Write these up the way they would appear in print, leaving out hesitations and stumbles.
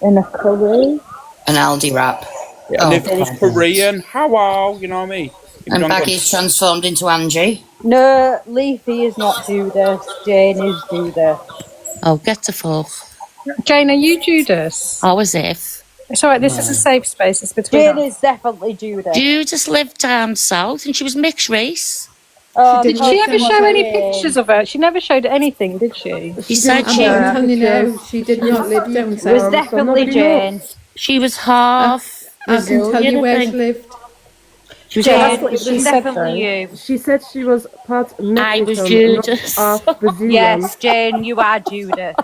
In a curry. An Aldi wrap. Yeah, and if it was Korean, how, you know what I mean? And Baggy's transformed into Angie. No, Leafy is not Judas. Jane is Judas. Oh, get the fuck. Jane, are you Judas? Oh, as if. It's all right, this is a safe space. It's between Jane us. is definitely Judas. Judas lived down south and she was mixed race. Did she ever show any pictures of her? She never showed anything, did she? She said she... I'm telling you now, she did not live down south. It was definitely Jane. She was half... I can tell you where she lived. She was Jane, it was definitely you. She said she was part Mexican. I was Judas. Half Brazilian. Yes, Jane, you are Judas.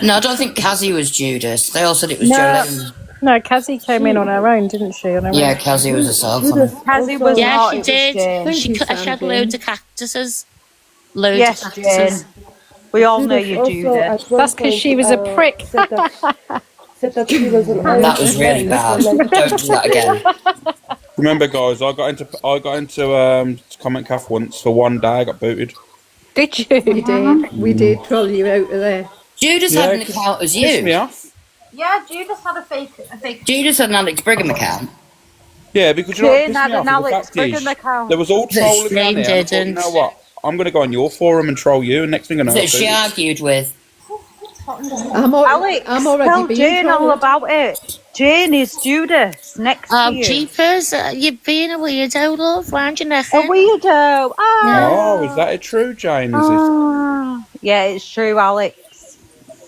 No, I don't think Cassie was Judas. They all said it was No. Jolene. No, Cassie came in on her own, didn't she? On her Yeah, own. Cassie was herself. Cassie was Yeah, not, she it was did. Jane. She had loads of cactuses. Loads Yes, of cactuses. Jane. We all know you, Judas. That's because she was a prick. Said that she was an That was really bad. Don't do that again. Remember, guys, I got into Comment Calf once for one day. I got booted. Did you? We did. We did troll you out of there. Judas had an account as Pissed me you. off. Yeah, Judas had a fake. Judas had an Alex Brigham account. Yeah, because you know what Jane pissed had me an off? Alex The fact is, Brigham account. there was all trolling Jane down there. I thought, you didn't. know what? I'm going to go on your forum and troll you, and next thing I know, That she argued with. Alex, I'm already tell being Jane all trolled. about it. Jane is Judas next to Oh, you. jeepers, you're being a weirdo, love. Why aren't you A necking? weirdo. Oh, is that it true, Jane? Is it? Yeah, it's true, Alex.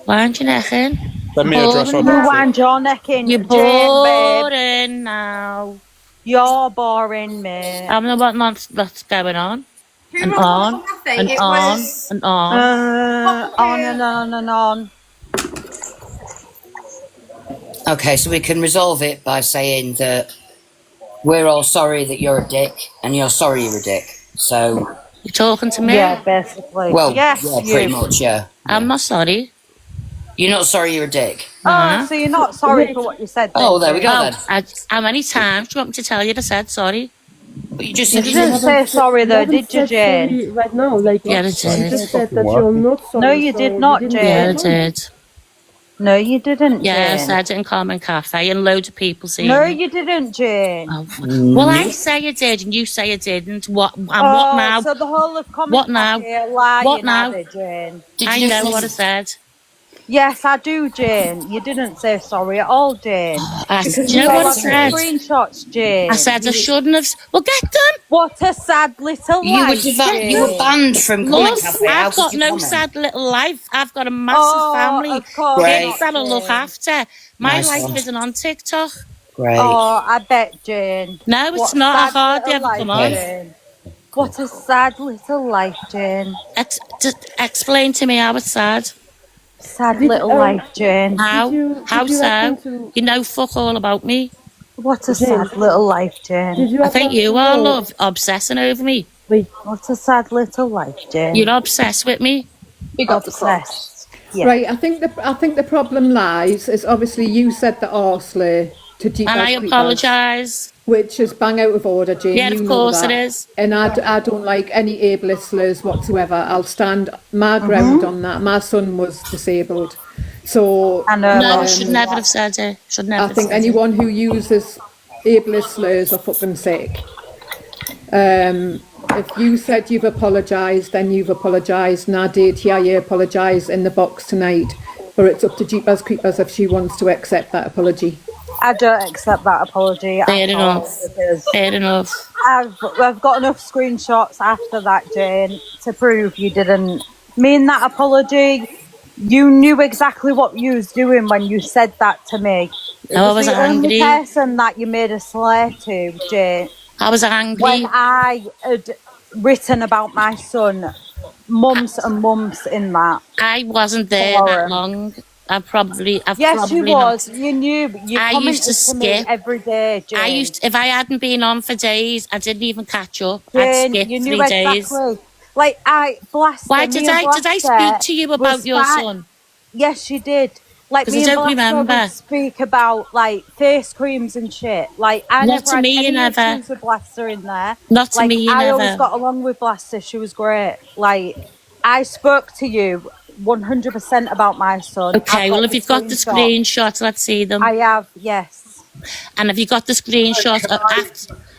Why aren't you necking? Send me address on You that. and your necking. You're Jane, babe. boring now. You're boring, mate. I don't know what's going on. And on, and on, and on. On and on and on. Okay, so we can resolve it by saying that we're all sorry that you're a dick, and you're sorry you're a dick. So, You're talking to me? Yeah, basically. well, yes, yeah, you. pretty much, yeah. I'm not sorry. You're not sorry you're a dick. Oh, so you're not sorry for what you said then? Oh, there we go Oh, then. how many times do you want me to tell you I said sorry? But you just You said didn't say sorry though, did you, Jane? Sorry right now, like Yeah, I you did. just said that you're not sorry. No, you did not, didn't Jane. say Yeah, I did. No, you didn't, Yeah, I Jane. said it in Common Cafe and loads of people see No, it. you didn't, Jane. Oh, well, I say I did and you say I didn't. What now? So the whole of Common What now? Cafe are lying, What now? are they, Jane? Did I you know just what I said. Yes, I do, Jane. You didn't say sorry at all, Jane. Do you know what I said? Screenshots, Jane. I said I shouldn't have. Well, get them. What a sad little You were, life, Jane. you were banned from Comment Look, Cafe. How I've could got you no comment? sad little life. I've got a massive Oh, family. of course Great. Kids that I look Jane. after. My Nice life one. isn't on TikTok. Great. Oh, I bet, Jane. No, it's What not. I sad hardly little ever come life, on. Jane. What a sad little life, Jane. Just explain to me how it's sad. Sad little life, Jane. How? How did you so? happen to- You know fuck all about me. What a sad little life, Jane. Did you I think happen you to are, know- love, obsessing over me. What a sad little life, Jane. You're obsessed with me. Big up the cross. Obsessed. Yeah. Right, I think the problem lies is obviously you said the arseley to Jeepers And I Creepers, apologise. which is bang out of order, Jane. Yeah, you of know course that. it is. And I don't like any ableist slurs whatsoever. I'll stand my ground on that. My son was disabled, so I know. No, Mum. should never have said it. Should never I have think said anyone who uses ableist slurs are fucking sick. If you said you've apologised, then you've apologised, and I did hear you apologise in the box tonight. But it's up to Jeepers Creepers if she wants to accept that apology. I don't accept that apology. Fair at all, enough. because Fair enough. I've got enough screenshots after that, Jane, to prove you didn't mean that apology. You knew exactly what you was doing when you said that to me. It No, I was the only angry. person that you made a slur to, Jane. I was angry. When I had written about my son months and months in that. I wasn't there Laura. that long. I've probably Yes, you probably was. not. You knew. You I commented used to to me skip. every day, Jane. If I hadn't been on for days, I didn't even catch up. I'd Jane, skip you 3 knew days. exactly. Like I blasted. Why did I speak to you about your son? Yes, you did. Like 'Cause me I and don't Blaster remember. would speak about like face creams and shit. Like I Not never to had me, any never. issues with Blaster in there. Not to Like me, I always never. got along with Blaster. She was great. Like I spoke to you 100% about my son. Okay, I've well, got if you've got the screenshots, let's see them. I have, yes. And have you got the screenshots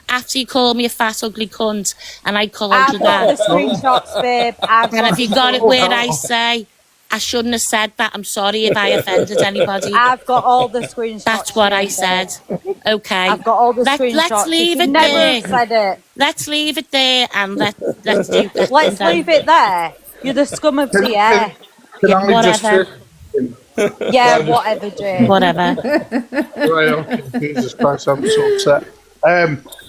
after you called me a fat, ugly cunt, and I called I've you got that? the screenshots, babe. And have you got it where I say, I shouldn't have said that, I'm sorry if I offended anybody? I've got all the screenshots. That's what I babe. said. Okay. I've got all the screenshots. Let's leave You it never there. said it. Let's leave it there and let's do that. Let's leave it there. You're the scum of the air. Can I just say, Whatever. Yeah, whatever, Jane. Whatever. right, okay, Jesus Christ, I'm so upset.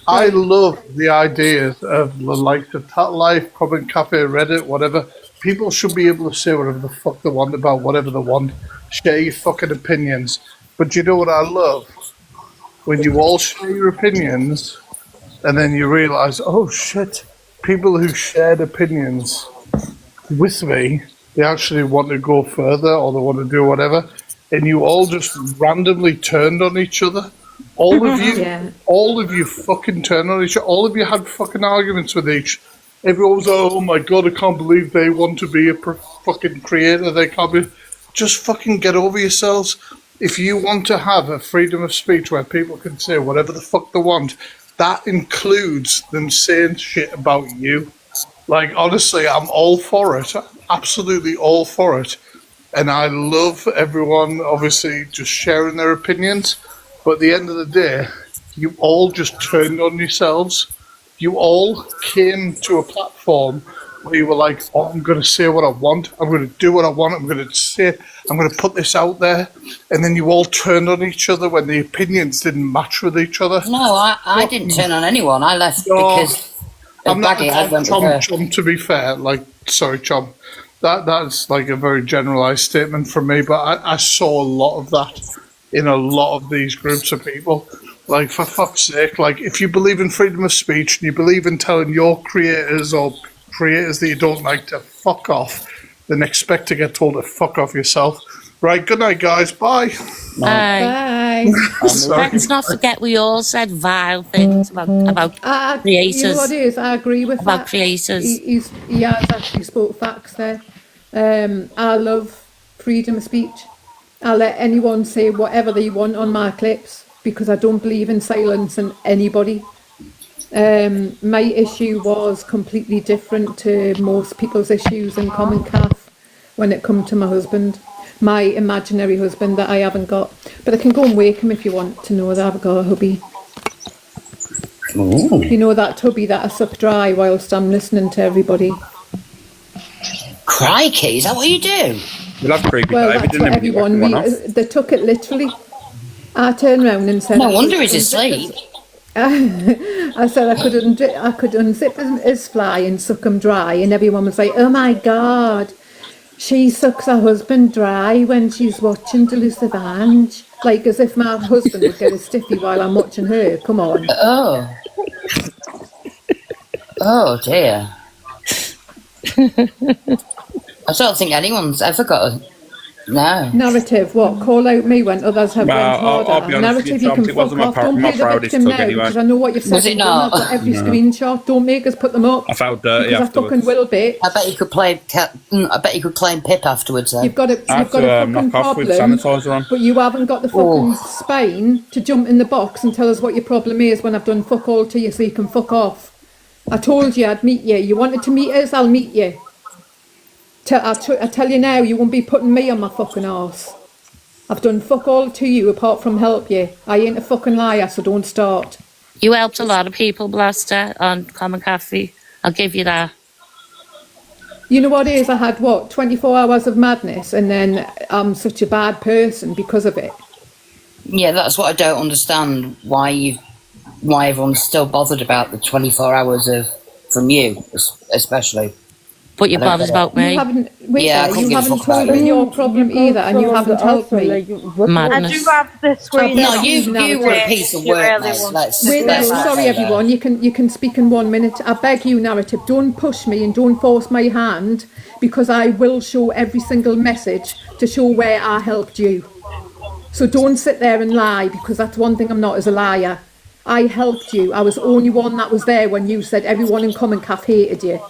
I love the ideas of the likes of Tat Life, Comment Cafe, Reddit, whatever. People should be able to say whatever the fuck they want about whatever they want. Share your fucking opinions. But you know what I love? When you all share your opinions and then you realise, oh shit, people who shared opinions with me, they actually want to go further or they want to do whatever, and you all just randomly turned on each other. All of you, Yeah. all of you fucking turned on each other. All of you had fucking arguments with each. Everyone was, oh my god, I can't believe they want to be a fucking creator. They can't be. Just fucking get over yourselves. If you want to have a freedom of speech where people can say whatever the fuck they want, that includes them saying shit about you. Like, honestly, I'm all for it. Absolutely all for it. And I love everyone, obviously, just sharing their opinions. But at the end of the day, you all just turned on yourselves. You all came to a platform where you were like, oh, I'm going to say what I want. I'm going to do what I want. I'm going to say it. I'm going to put this out there. And then you all turned on each other when the opinions didn't match with each other. No, I didn't turn on anyone. I left No. because I'm not Baggy had went with her. Chom, to be fair, like, sorry, Chom. That's like a very generalised statement from me, but I saw a lot of that in a lot of these groups of people. Like, for fuck's sake, like, if you believe in freedom of speech and you believe in telling your creators or creators that you don't like to fuck off, then expect to get told to fuck off yourself. Right, good night, guys. Bye. Bye. Bye. Sorry. Let's not forget we all said vile things about creators. You know what it is? I agree with About that. creators. He has actually spoke facts there. I love freedom of speech. I'll let anyone say whatever they want on my clips because I don't believe in silencing anybody. My issue was completely different to most people's issues in Common Calf when it come to my husband, my imaginary husband that I haven't got. But I can go and wake him if you want to know that I've got a hubby. Ooh. You know that hubby that I suck dry whilst I'm listening to everybody. Crikey, is that what you do? We'll have creepy Well, David, that's didn't what he? everyone. Went off. They took it literally. I turned round and said, No wonder he's asleep. I said I could unzip his fly and suck him dry, and everyone was like, "Oh my God, she sucks her husband dry when she's watching Duluth Vange," like as if my husband would get a stiffy while I'm watching her. Come on. Oh. Oh dear. I don't think anyone's ever got a... No. Narrative, what? Call out me when others have went harder. I'll be honest with Narrative, you, you can Tom, it wasn't fuck my off. Don't my play the proudest victim tug now, anyway. because I know what you've said. Was it and done. not? I've got every screenshot. Don't make us put them up. I felt dirty because afterwards. I fucking will be. I bet you could play. I bet you could claim Pip afterwards. Then You've got a I had to fucking knock off with problem, sanitizer on. but you haven't got the fucking spine to jump in the box and tell us what your problem is when I've done fuck all to you so you can fuck off. I told you I'd meet you. You wanted to meet us, I'll meet you. I tell you now, you won't be putting me on my fucking arse. I've done fuck all to you apart from help you. I ain't a fucking liar, so don't start. You helped a lot of people, Blaster, on Common Cafe. I'll give you that. You know what it is? I had, 24 hours of madness, and then I'm such a bad person because of it. yeah, that's what I don't understand. Why everyone's still bothered about the 24 hours from you, especially. But you're I don't bothered get it. about You me. haven't, Yeah, I Wicca, couldn't you give a haven't fuck about told me you. your problem either, and you haven't helped me. I Madness. do have the screen. No, you were a piece of work, Les. Wait, let's not sorry say that. everyone, you can speak in 1 minute. I beg you, Narrative, don't push me and don't force my hand, because I will show every single message to show where I helped you. So don't sit there and lie, because that's one thing I'm not, as a liar. I helped you. I was the only one that was there when you said everyone in Common Calf hated you.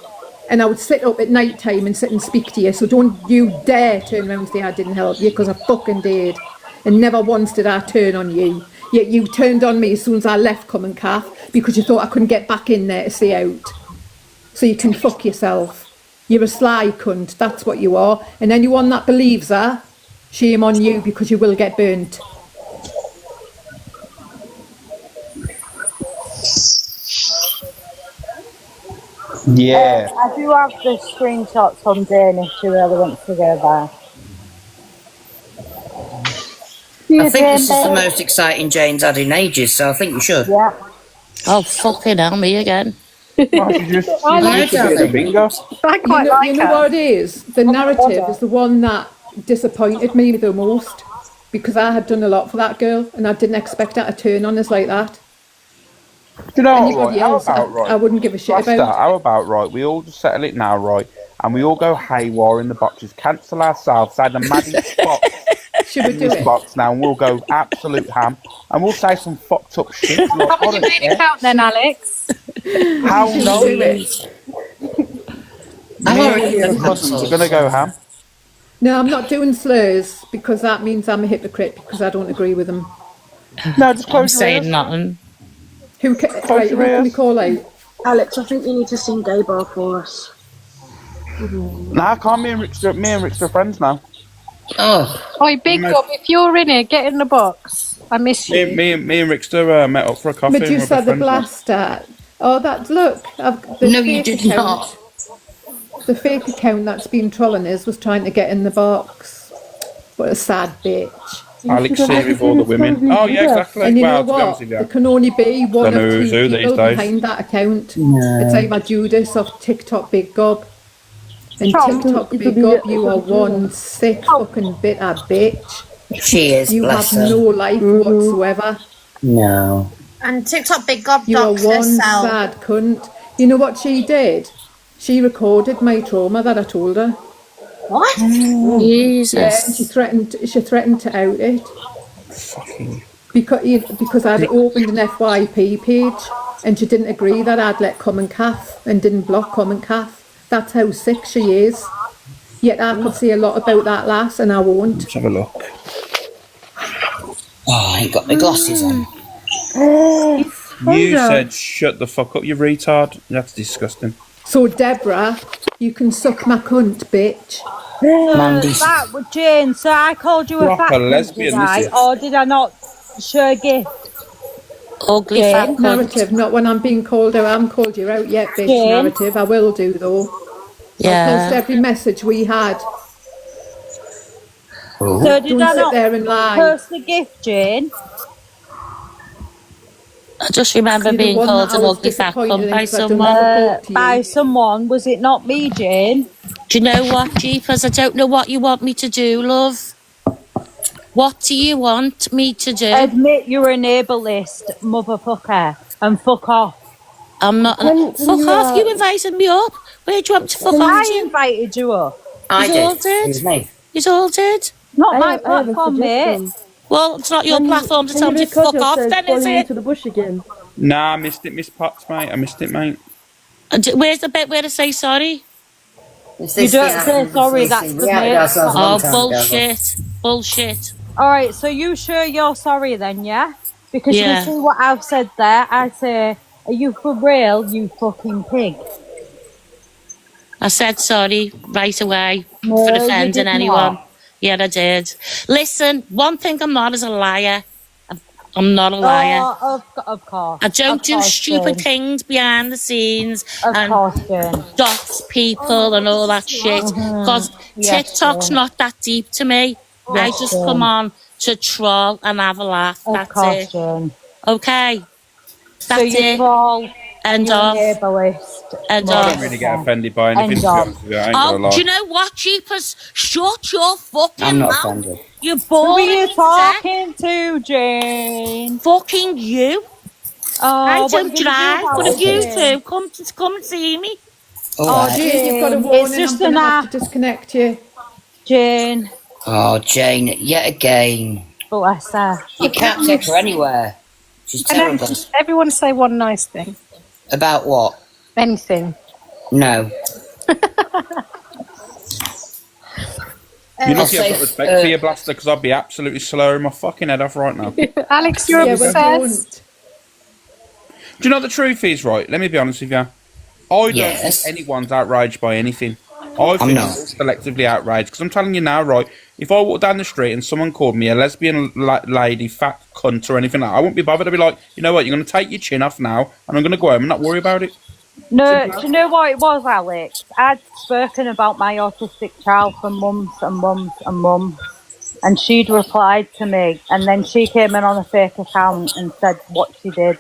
And I would sit up at night time and sit and speak to you. So don't you dare turn around and say I didn't help you, because I fucking did. And never once did I turn on you. Yet you turned on me as soon as I left Common Calf because you thought I couldn't get back in there to stay out. So you can fuck yourself. You're a sly cunt, that's what you are. And anyone that believes her, shame on you, because you will get burnt. Yeah. I do have the screenshots from Jane if she really wants to go there. I think this is the most exciting Jane's had in ages, so I think you should. Yeah. Oh, fucking hell, me again. I like it. Bingo. I quite you know, like you know her. what it is? The narrative is the one that disappointed me the most, because I had done a lot for that girl and I didn't expect her to turn on us like that. Do you know what, Anybody right? How else, about, right? I wouldn't give a shit Blaster, about. how about, right, we all just settle it now, right? And we all go haywire in the boxes, cancel ourselves, say the maddest spot Should we in do this it? box now, and we'll go absolute ham. And we'll say some fucked up shit. Like, How would you make it count then, Alex? How Should no? we do it? I'm Me already and the cousins are going to go ham. No, I'm not doing slurs, because that means I'm a hypocrite, because I don't agree with them. No, just I'm close your saying ears. nothing. Who can, right, who your can we ears. call out? Alex, I think you need to sing Gay Bar for us. Nah, can't me and Rich are friends now. Oh, Oi, Big Bob, if you're in here, get in the box. I miss you. Me and Rickster met up for a coffee. and we're Medusa best the friends now. Blaster. Oh, that, look. The no, you fake did not. The fake account that's been trolling us was trying to get in the box. What a sad bitch. Alex see with all the women. Oh, yeah, exactly. And you Well, know to be honest what? with There you. can only be one Don't know of who's three who these people days. behind that account. No. It's either Judas or TikTok Big Gob. And Tom, TikTok it Big would be- Gob, you are one sick fucking bitter bitch. She is, You have bless her. no life whatsoever. No. And TikTok Big Gob You are docs one herself. sad cunt. You know what she did? She recorded my trauma that I told her. What? Yeah, and Jesus. she threatened to out it. Fucking. Because I'd opened an FYP page and she didn't agree that I'd let Common Calf and didn't block Common Calf. That's how sick she is. Yet I could say a lot about that lass and I won't. Let's have a look. Oh, I ain't got my glasses on. You said shut the fuck up, you retard. That's disgusting. So Deborah, you can suck my cunt, bitch. Mandy's. That was Jane. So I called you a Proper fat cunt, lesbian, did I? this is. Or did I not share a gift? Ugly Jane, fat cunt. Narrative, not when I'm being called out. I haven't called you out yet, bitch. Jane? Narrative, I will do though. I'll post Yeah. every message we had. Oh. So did Don't I sit not there and lie. post the gift, Jane? I just remember You're the being one called that I an was ugly fat disappointed cunt in by 'cause I don't someone. ever talk to you. By someone. Was it not me, Jane? Do you know what, Jeepers? I don't know what you want me to do, love. What do you want me to do? Admit you're an ableist, motherfucker, and fuck off. I'm not. When Fuck you, off! You invited me up. Where do you want me to fuck off I to? invited you up. I He's did. all dead. It was me. He's all dead. Not my I have a platform, mate. suggestion. Well, it's not your Can you- platform to can tell you me to record fuck off, yourself then, is falling it? into the bush again? Nah, I missed it, Miss Potts, mate. I missed it, mate. Where's the bit where to say sorry? It's You this don't thing say happened sorry, this that's thing. the We outed main ourselves a long Oh, time ago. bullshit. Bullshit. Alright, so you sure you're sorry then, yeah? Because you Yeah. can see what I've said there. I say, are you for real, you fucking pig? I said sorry right away No, for you offending did anyone. not. Yeah, I did. Listen, one thing I'm not is a liar. I'm not a liar. Oh, of course. I don't Of do course, stupid Jane. things behind the scenes Of and course, Jane. dox people and all that shit. Because Yes, TikTok's Jane. not that deep to me. I Yes, just Jane. come on to troll and have a laugh. Of That's course, it. Jane. Okay. So That's you it. troll, End you're off. an ableist. End I off. don't really get offended by anything, to be End honest with you. I ain't gonna Oh, lie. do you know what, Jeepers? Shut your fucking I'm not mouth. offended. You're Who are boring you me to death. talking to, Jane? Fucking you. Oh, I what don't you gonna do drive, about but if it, you Jane? two come and see me. All Oh, right. Jane, you've got a Jane, warning. it's just I'm an going to have app. to disconnect you. Jane, Oh, Jane, yet again. bless her. You can't take her anywhere. She's Can terrible. everyone say one nice thing? About what? Anything. No. You're I'll lucky I've got say, respect for your blaster because I'd be absolutely slurring my fucking head off right now. Do Alex, you're Yeah, well, obsessed. you know what the truth is, right? Let me be honest with you. I don't Yes. think anyone's outraged by anything. I think not. we're collectively outraged because I'm telling you now, right? If I walked down the street and someone called me a lesbian lady, fat cunt, or anything like that, I wouldn't be bothered. I'd be like, you know what? You're going to take your chin off now, and I'm going to go home and not worry about it. No, do you know what it was, Alex? I'd spoken about my autistic child for months and months and months, and she'd replied to me, and then she came in on a fake account and said what she did.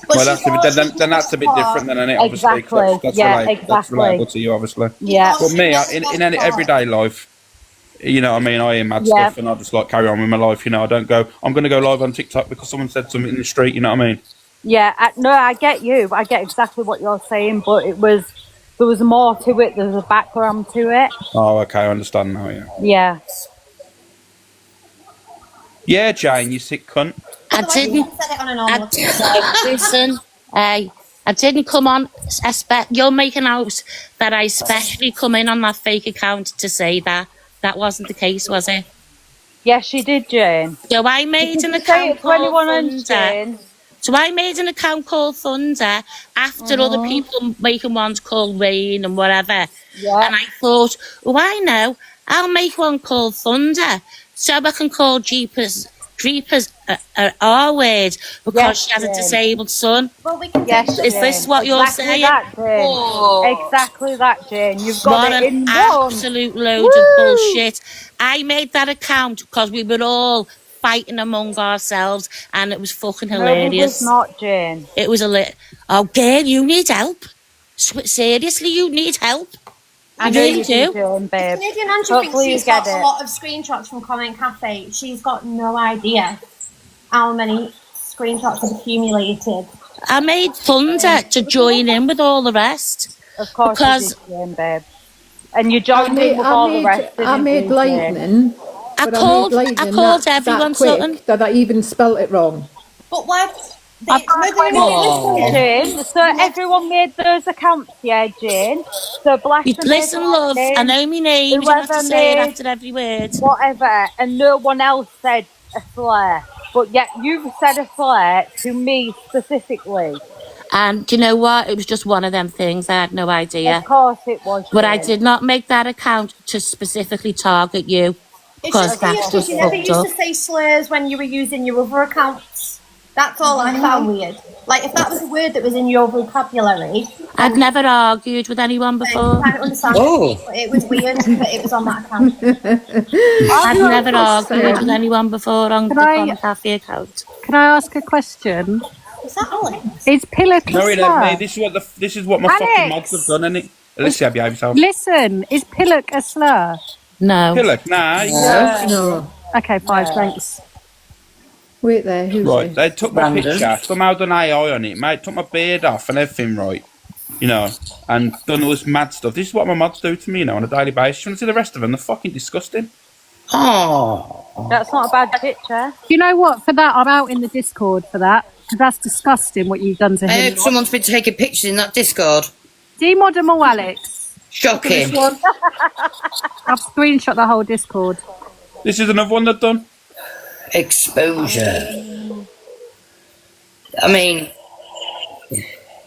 Well, then that's a bit different than any obviously. 'cause Exactly. That's Yeah, That's exactly. relatable to you, obviously. Yeah. But me, in any everyday life, you know what I mean? I hear mad Yeah. stuff and I just like carry on with my life, you know. I don't go, I'm going to go live on TikTok because someone said something in the street, you know what I mean? Yeah, no, I get you. I get exactly what you're saying, but there was more to it. There's a background to it. Oh, okay, I understand now, yeah. Yeah. Yeah, Jane, you sick cunt. I didn't. Listen, I didn't come on. You're making out that I especially come in on that fake account to say that. That wasn't the case, was it? Yes, she did, Jane. So I made an Did you say account it to anyone called on Thunder. Jane? So I made an account called Thunder after other people making ones called Rain and whatever. Yeah. And I thought, oh, I know, I'll make one called Thunder so I can call Jeepers R word because Yes, she has a Jane. disabled son. Yes, Is this Jane. what you're Exactly saying? That, Jane. Oh. Exactly that, Jane. You've got What it in an one. absolute load of bullshit. I made that account because we were all fighting among ourselves and it was fucking No, it was hilarious. not, Jane. It was oh, girl, you need help. Seriously, you need help. I You know really you do. do, Jane, babe. Canadian Angie Hopefully thinks she's you get got a it. lot of screenshots from Comment Cafe. She's got no idea how many screenshots have accumulated. I made Thunder to join in with all the rest. Of course Because- you did, Jane, babe. And you joined in with all the rest. I didn't made you, Jane? lightning. I but called made lightning everyone that quick something. that I even spelt it wrong. But why? Jane, so everyone made those accounts, yeah, Jane. So Blaster You made listen, love. lightning, I know my name. You don't have to whoever say it made after every word. whatever, and no one else said a slur. But yet you said a slur to me specifically. And do you know what? It was just one of them things. I had no idea. Of course it was. But I Jane. did not make that account to specifically target you. It's Because just weird that's because just you never fucked used up. to say slurs when you were using your other accounts. That's all I found weird. Like, if that was a word that was in your vocabulary, I'd never argued with anyone I before. kind of understand Oh. it, but it was weird that it was on that account. I've never argued with anyone before on the I- Comment Cafe account. Can I ask a question? Is that Alex? Is Pillock a No, it slur? ain't me. This is what my fucking Alex! mods have done, innit? Alicia, behave yourself. Listen, is Pillock a slur? No. Pillock, nah. No. Okay, fine, thanks. Wait there, who's Right, this? they took my Brandon. picture, somehow done AI on it, mate, took my beard off and everything, right? You know, and done all this mad stuff. This is what my mods do to me, you know, on a daily basis. You want to see the rest of them? They're fucking disgusting. Oh. That's not a bad picture. You know what? For that, I'm out in the Discord for that. Because that's disgusting what you've done to I him. hope someone's been taking pictures in that Discord. Demod them all, Alex. Shocking. I've screenshot the whole Discord. This is another one they've done. Exposure. I mean,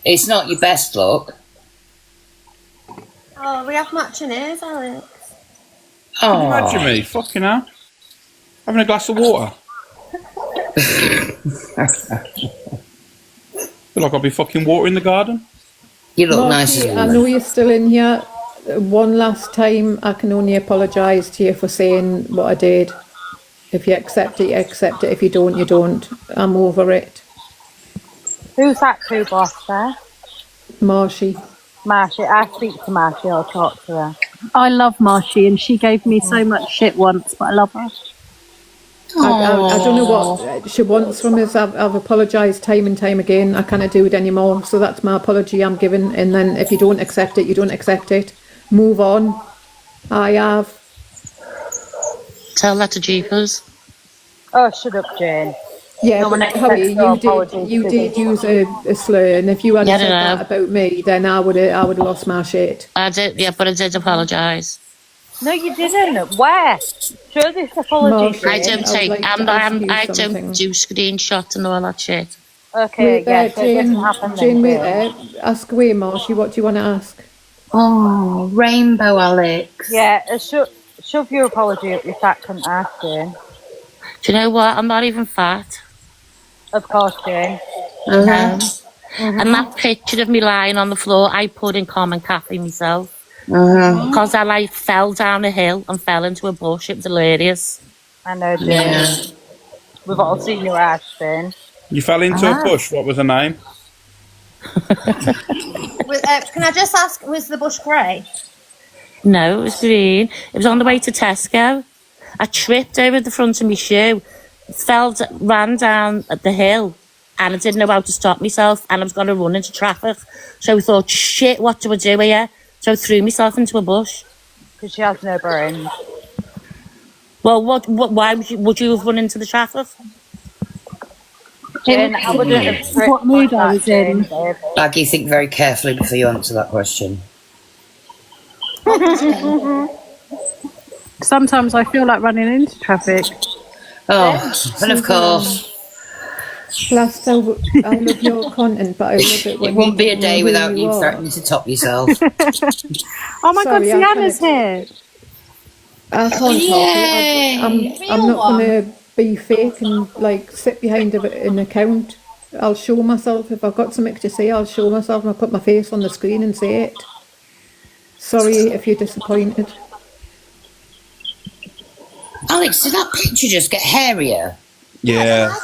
it's not your best look. Oh, we have matching ears, Alex. Oh. Imagine me, fucking hell. Having a glass of water. Feel like I'll be fucking watering the garden. You look nice as Marty, a I know woman. you're still in here. One last time, I can only apologise to you for saying what I did. If you accept it, you accept it. If you don't, you don't. I'm over it. Who's that to, boss there? Marshy. Marshy. I speak to Marshy. I'll talk to her. I love Marshy and she gave me so much shit once, but I love her. I don't know what she wants from us. I've apologised time and time again. I can't do it anymore. So that's my apology I'm giving. And then if you don't accept it, you don't accept it. Move on. I have. Tell that to Jeepers. Oh, shut up, Jane. Yeah, No one but Howie, accepts your apologies, you did did use a slur, and if you had Yeah, I said know. that about me, then I would have lost my shit. I did, yeah, but I did apologise. No, you didn't. Where? Show this apology, Marshall, I Jane. don't I would take, like to ask you I don't something. do screenshots and all that shit. Okay, Wait there, yes, it doesn't happen then, Jane, wait Jane. there. Ask away, Marshy. What do you want to ask? Oh, Rainbow Alex. Yeah, shove your apology up your fat cunt ass, Jane. Do you know what? I'm not even fat. Of course, Jane. Uh-huh. And that picture of me lying on the floor, I put in Common Cafe myself. Uh-huh. Because I like fell down a hill and fell into a bush. It was hilarious. I know, Jane. Yeah. We've all seen your ass, Jane. You fell into a bush. What was her name? Can I just ask, was the bush grey? No, it was green. It was on the way to Tesco. I tripped over the front of my shoe, ran down the hill, and I didn't know how to stop myself, and I was going to run into traffic. So I thought, shit, what do I do here? So I threw myself into a bush. Because she has no brains. Well, why would you have run into the traffic? Jane, I wouldn't have tripped What mood I like was that, Jane, in. babe. Baggy, think very carefully before you answer that question. Sometimes I feel like running into traffic. Oh, and of course, Last, I love your content, but I love it when it won't be a you day know who without you are. threatening to top yourself. Oh my Sorry, God, I Sienna's here. I can't talk. Yay! I'm not going to be fake and like sit behind an account. I'll show myself. If I've got something to say, I'll show myself and I'll put my face on the screen and say it. Sorry if you're disappointed. Alex, did that picture just get hairier? Yeah.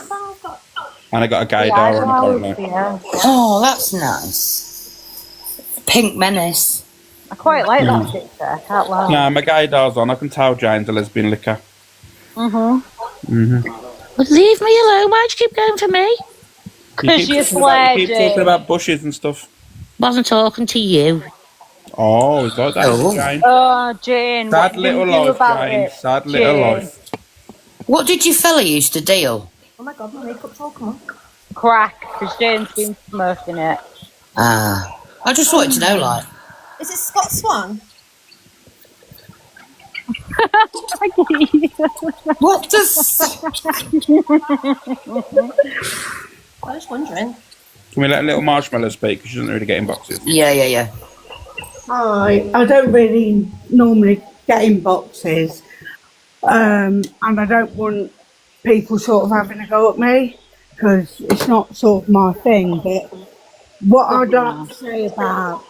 And I got a gaydar on it currently. Yeah. Oh, that's nice. Pink menace. I quite like that picture. I can't lie. Nah, my gaydar's on. I can tell Jane's a lesbian liquor. But leave me alone. Why'd you keep going for me? Because you're You keep talking Jane. about bushes and stuff. Wasn't talking to you. Oh, is that Oh. Jane? Oh, Jane. Sad what little did you do life, about Jane. it? Sad little Jane. life. What did your fella used to deal? Oh my god, my makeup's all come on. Crack, because Jane's been smoking it. Ah, I just wanted to know, like, Is it Scott Swan? what does? I was wondering. Can we let little Marshmallow speak? Because she doesn't really get in boxes. Yeah. I don't really normally get in boxes, and I don't want people sort of having a go at me because it's not sort of my thing. But what I'd like to say about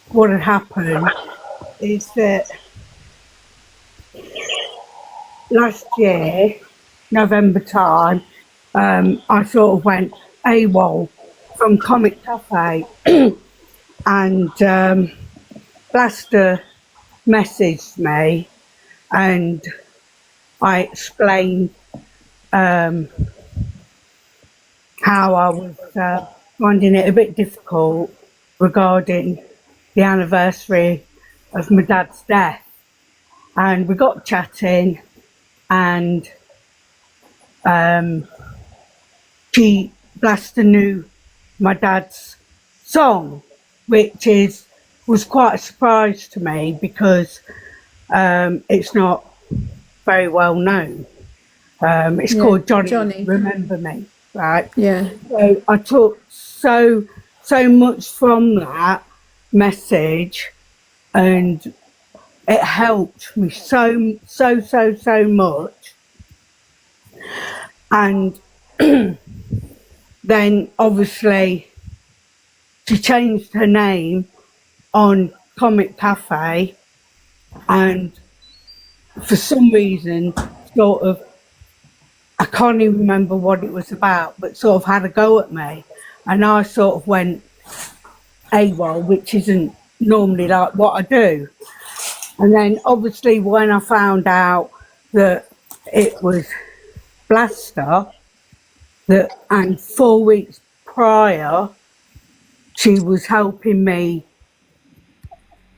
what had happened is that last year, November time, I sort of went AWOL from Comic Cafe. And Blaster messaged me and I explained how I was finding it a bit difficult regarding the anniversary of my dad's death. And we got chatting and Blaster knew my dad's song, which was quite a surprise to me because it's not very well known. It's called Johnny Remember Me, right? Yeah. So I took so much from that message, and it helped me so much. And then obviously she changed her name on Comic Cafe, and for some reason, sort of, I can't even remember what it was about, but sort of had a go at me, and I sort of went AWOL, which isn't normally like what I do. And then obviously when I found out that it was Blaster, and 4 weeks prior, she was helping me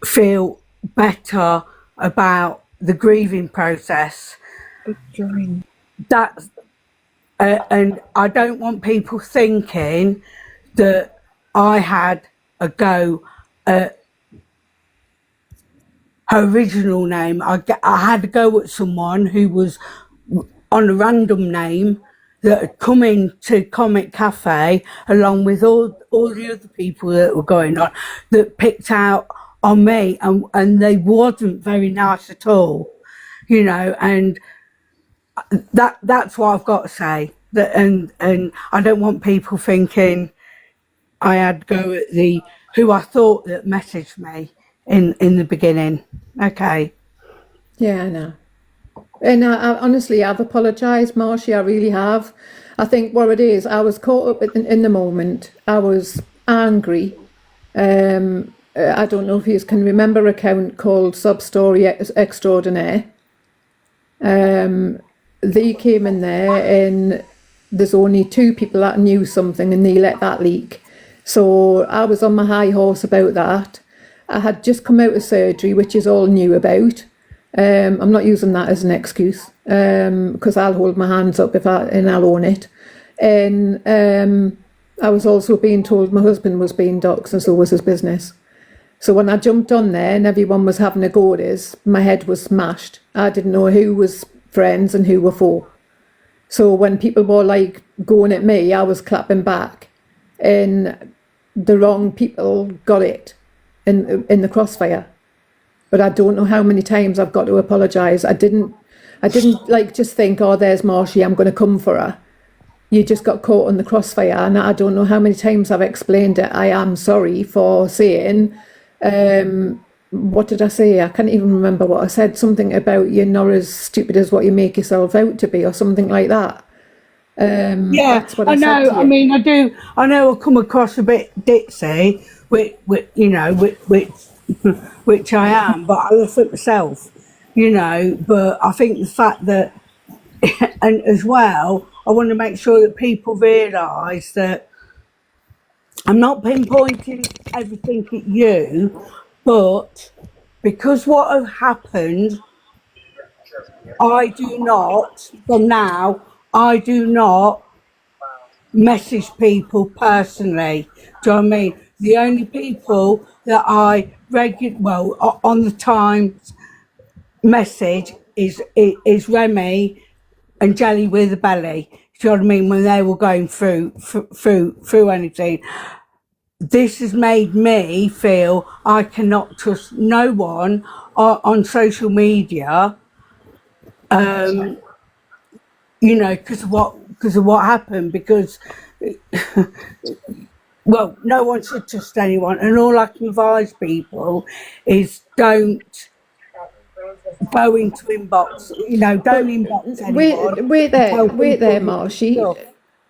feel better about the grieving process. That and I don't want people thinking that I had a go at her original name. I had a go at someone who was on a random name that had come into Comic Cafe along with all the other people that were going on, that picked out on me, and they wasn't very nice at all, you know, and that's what I've got to say. That and I don't want people thinking I had to go at the who I thought that messaged me in the beginning. Okay. Yeah, I know. And I honestly, I've apologised, Marshy, I really have. I think what it is, I was caught up in the moment. I was angry. I don't know if you can remember an account called Substory Extraordinaire. They came in there and there's only 2 people that knew something and they let that leak. So I was on my high horse about that. I had just come out of surgery, which is all new about. I'm not using that as an excuse, because I'll hold my hands up and I'll own it. And I was also being told my husband was being doxxed and so was his business. So when I jumped on there and everyone was having a go at us, my head was smashed. I didn't know who was friends and who were foe. So when people were like going at me, I was clapping back, and the wrong people got it in the crossfire. But I don't know how many times I've got to apologise. I didn't like just think, oh, there's Marshy, I'm going to come for her. You just got caught on the crossfire, and I don't know how many times I've explained it. I am sorry for saying, what did I say? I can't even remember what I said. Something about you're not as stupid as what you make yourself out to be, or something like that. Yeah, that's what I said know. to you. I mean, I know I come across a bit ditzy, which I am, but I laugh at myself, you know. But I think the fact that, and as well, I want to make sure that people realise that I'm not pinpointing everything at you, but because what has happened, I do not message people personally. Do you know what I mean? The only people that I on the Times message is Remy and Jelly with a Belly. Do you know what I mean? When they were going through anything. This has made me feel I cannot trust no one on social media, you know, because of what happened, because well, no one should trust anyone, and all I can advise people is don't go into inbox, you know, don't inbox anyone. Wait there, Marshy.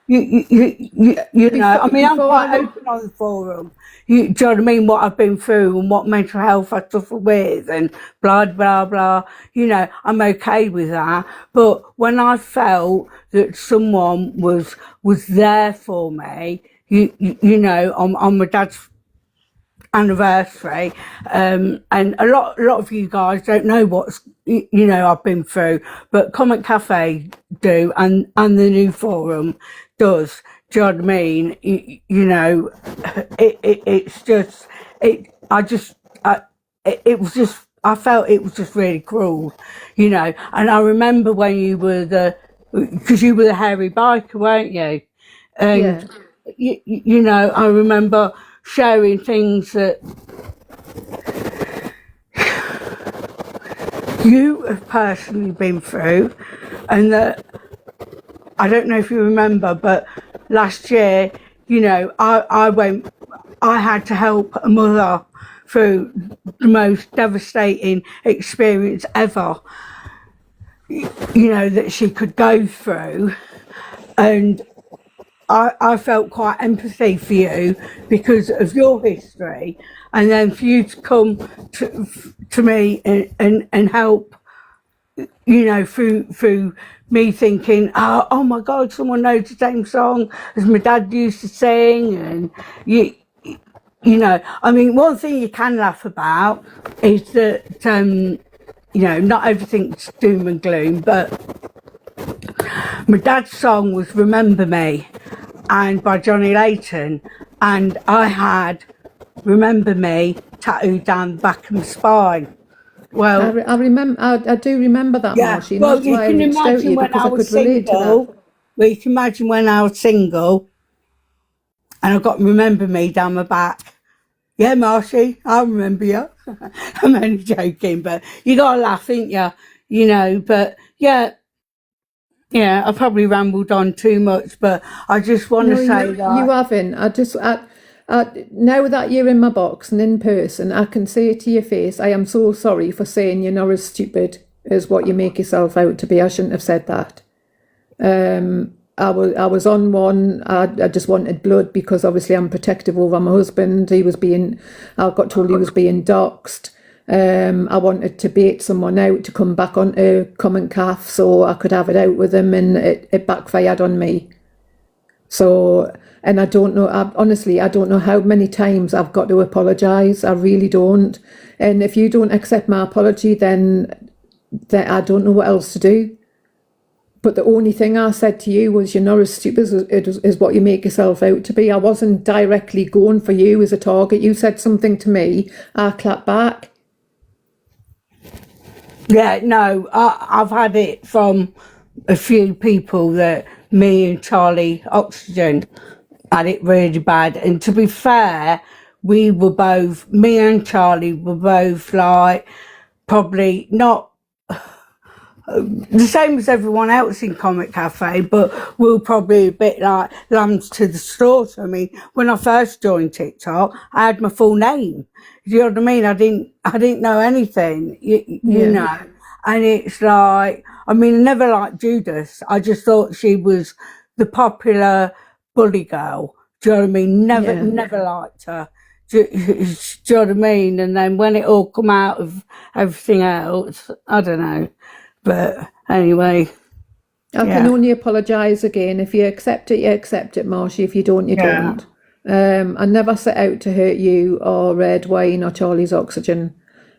You know, I mean, I'm quite open on the forum. Do you know what I mean? What I've been through and what mental health I suffer with and blah, blah, blah. You know, I'm okay with that. But when I felt that someone was there for me, you know, on my dad's anniversary, and a lot of you guys don't know what's, you know, I've been through, but Comic Cafe do, and the new forum does. Do you know what I mean? You know, it's just, I felt it was just really cruel, you know. And I remember when you were because you were the hairy biker, weren't you? And you know, I remember sharing things that you have personally been through, and that I don't know if you remember, but last year, you know, I had to help a mother through the most devastating experience ever, you know, that she could go through. And I felt quite empathy for you because of your history, and then for you to come to me and help, you know, through me thinking, oh my God, someone knows the same song as my dad used to sing. And you know, I mean, one thing you can laugh about is that, you know, not everything's doom and gloom, but my dad's song was Remember Me and by Johnny Layton, and I had Remember Me tattooed down the back of my spine. Well, I remember. I do remember that, yeah, Marshy. And well, that's you why I can reached out to imagine you, when because I I was could relate to that. single. Well, you can imagine when I was single and I've got Remember Me down my back. Yeah, Marshy, I remember you. I'm only joking, but you got to laugh, ain't you? You know, but yeah, I probably rambled on too much, but I just want to say that. You haven't. Now that you're in my box and in person, I can say to your face, I am so sorry for saying you're not as stupid as what you make yourself out to be. I shouldn't have said that. I was on one. I just wanted blood because obviously I'm protective over my husband. I got told he was being doxed. I wanted to bait someone out to come back onto Common Calf so I could have it out with him, and it backfired on me. So, and I don't know, honestly, I don't know how many times I've got to apologise. I really don't. And if you don't accept my apology, then I don't know what else to do. But the only thing I said to you was, you're not as stupid as what you make yourself out to be. I wasn't directly going for you as a target. You said something to me, I clapped back. Yeah, no, I've had it from a few people that me and Charlie Oxygen had it really bad. And to be fair, me and Charlie were both like, probably not the same as everyone else in Comic Cafe, but we were probably a bit like lambs to the slaughter. I mean, when I first joined TikTok, I had my full name. Do you know what I mean? I didn't know anything, you know. And it's like, I mean, I never liked Judas. I just thought she was the popular bully girl. Do you know what I mean? Never liked her. Do you know what I mean? And then when it all come out of everything else, I don't know. But anyway, I can only apologise again. If you accept it, you accept it, Marshy. If you don't, you don't. I never set out to hurt you or Red Wine or Charlie's Oxygen.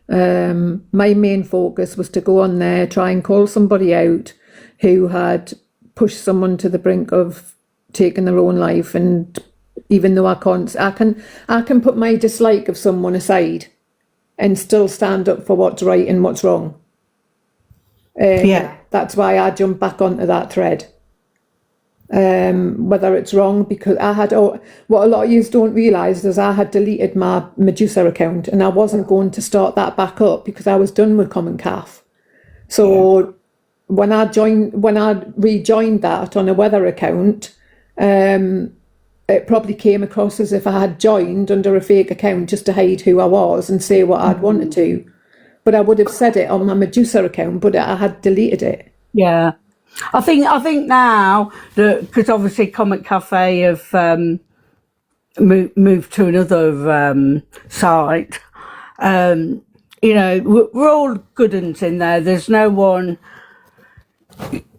My main focus was to go on there, try and call somebody out who had pushed someone to the brink of taking their own life. And even though I can put my dislike of someone aside and still stand up for what's right and what's wrong. That's why I jumped back onto that thread. Whether it's wrong, because what a lot of you don't realise is I had deleted my Medusa account and I wasn't going to start that back up because I was done with Common Calf. So when I rejoined that on a weather account, it probably came across as if I had joined under a fake account just to hide who I was and say what I'd wanted to. But I would have said it on my Medusa account, but I had deleted it. Yeah. I think now that, because obviously Comic Cafe have moved to another site, you know, we're all good uns in there. There's no one,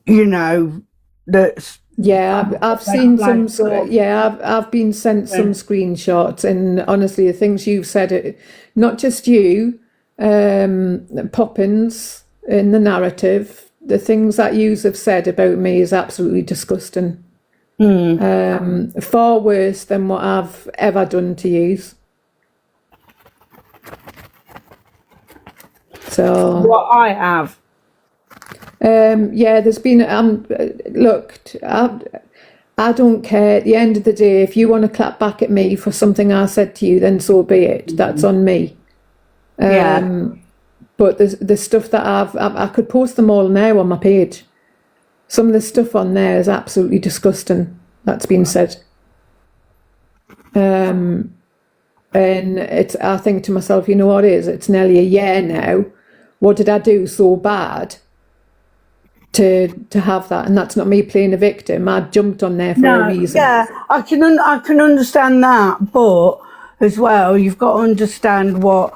you know, that's... Yeah, I've seen some. I've been sent some screenshots, and honestly, the things you've said, not just you, Poppins in the narrative, the things that you have said about me is absolutely disgusting. Far worse than what I've ever done to you. So what I have. There's been look, I don't care. At the end of the day, if you want to clap back at me for something I said to you, then so be it. That's on me. But the stuff that I could post them all now on my page. Some of the stuff on there is absolutely disgusting. That's been said. And I think to myself, you know what it is? It's nearly a year now. What did I do so bad to have that? And that's not me playing a victim. I jumped on there for a reason. Yeah, I can understand that, but as well, you've got to understand what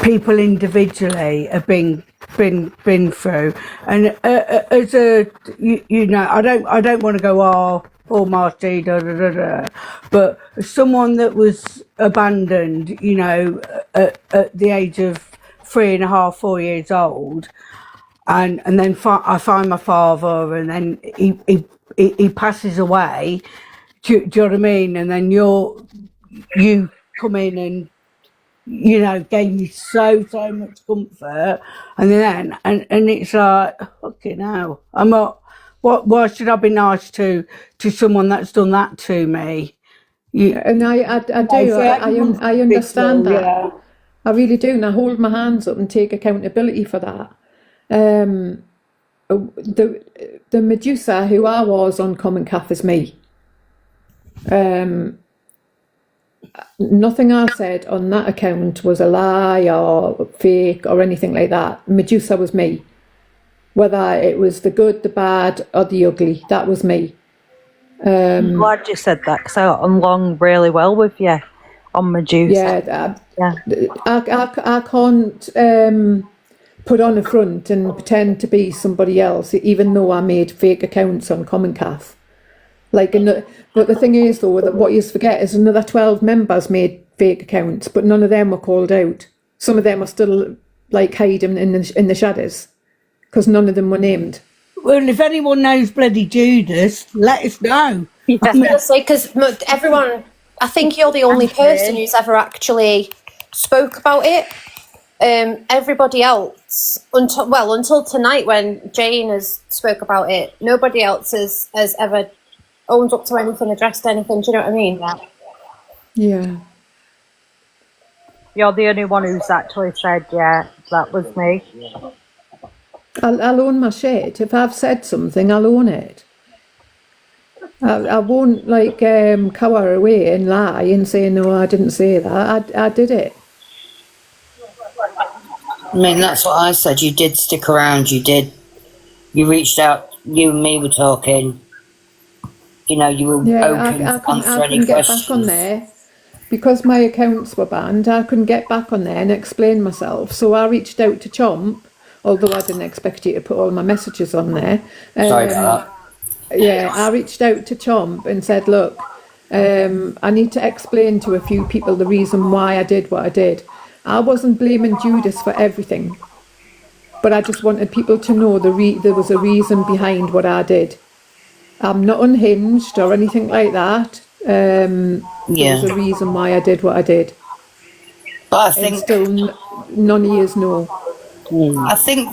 people individually have been through. And as a you know, I don't want to go poor Marty, but as someone that was abandoned, you know, at the age of 3.5, 4 years old, and then I find my father, and then he passes away. Do you know what I mean? And then you come in and, you know, gave me so much comfort, and then and it's like, fucking hell, I'm not. Why should I be nice to someone that's done that to me? And I understand that. Yeah. I really do, and I hold my hands up and take accountability for that. The Medusa who I was on Common Calf is me. Nothing I said on that account was a lie or fake or anything like that. Medusa was me. Whether it was the good, the bad, or the ugly, that was me. I'm glad you said that, because I got along really well with you on Medusa. I can't put on a front and pretend to be somebody else, even though I made fake accounts on Common Calf. But the thing is, though, that what you forget is another 12 members made fake accounts, but none of them were called out. Some of them are still hiding in the shadows, because none of them were named. Well, if anyone knows bloody Judas, let us know. Yeah. I was going to say, because everyone, I think you're the only person who's ever actually spoke about it. Everybody else, until tonight when Jane has spoke about it, nobody else has ever owned up to anything, addressed anything. Do you know what I mean? Yeah. You're the only one who's actually said, yeah, that was me. I'll own my shit. If I've said something, I'll own it. I won't cower away and lie and say, no, I didn't say that. I did it. I mean, that's what I said. You did stick around. You reached out. You and me were talking. You know, you were open to answer any get questions. back on there. Because my accounts were banned, I couldn't get back on there and explain myself. So I reached out to Chomp, although I didn't expect you to put all my messages on there. Sorry about that. Yeah, I reached out to Chomp and said, look, I need to explain to a few people the reason why I did what I did. I wasn't blaming Judas for everything, but I just wanted people to know there was a reason behind what I did. I'm not unhinged or anything like that. There was a reason why I did what I did. But I think and still none of yous know. I think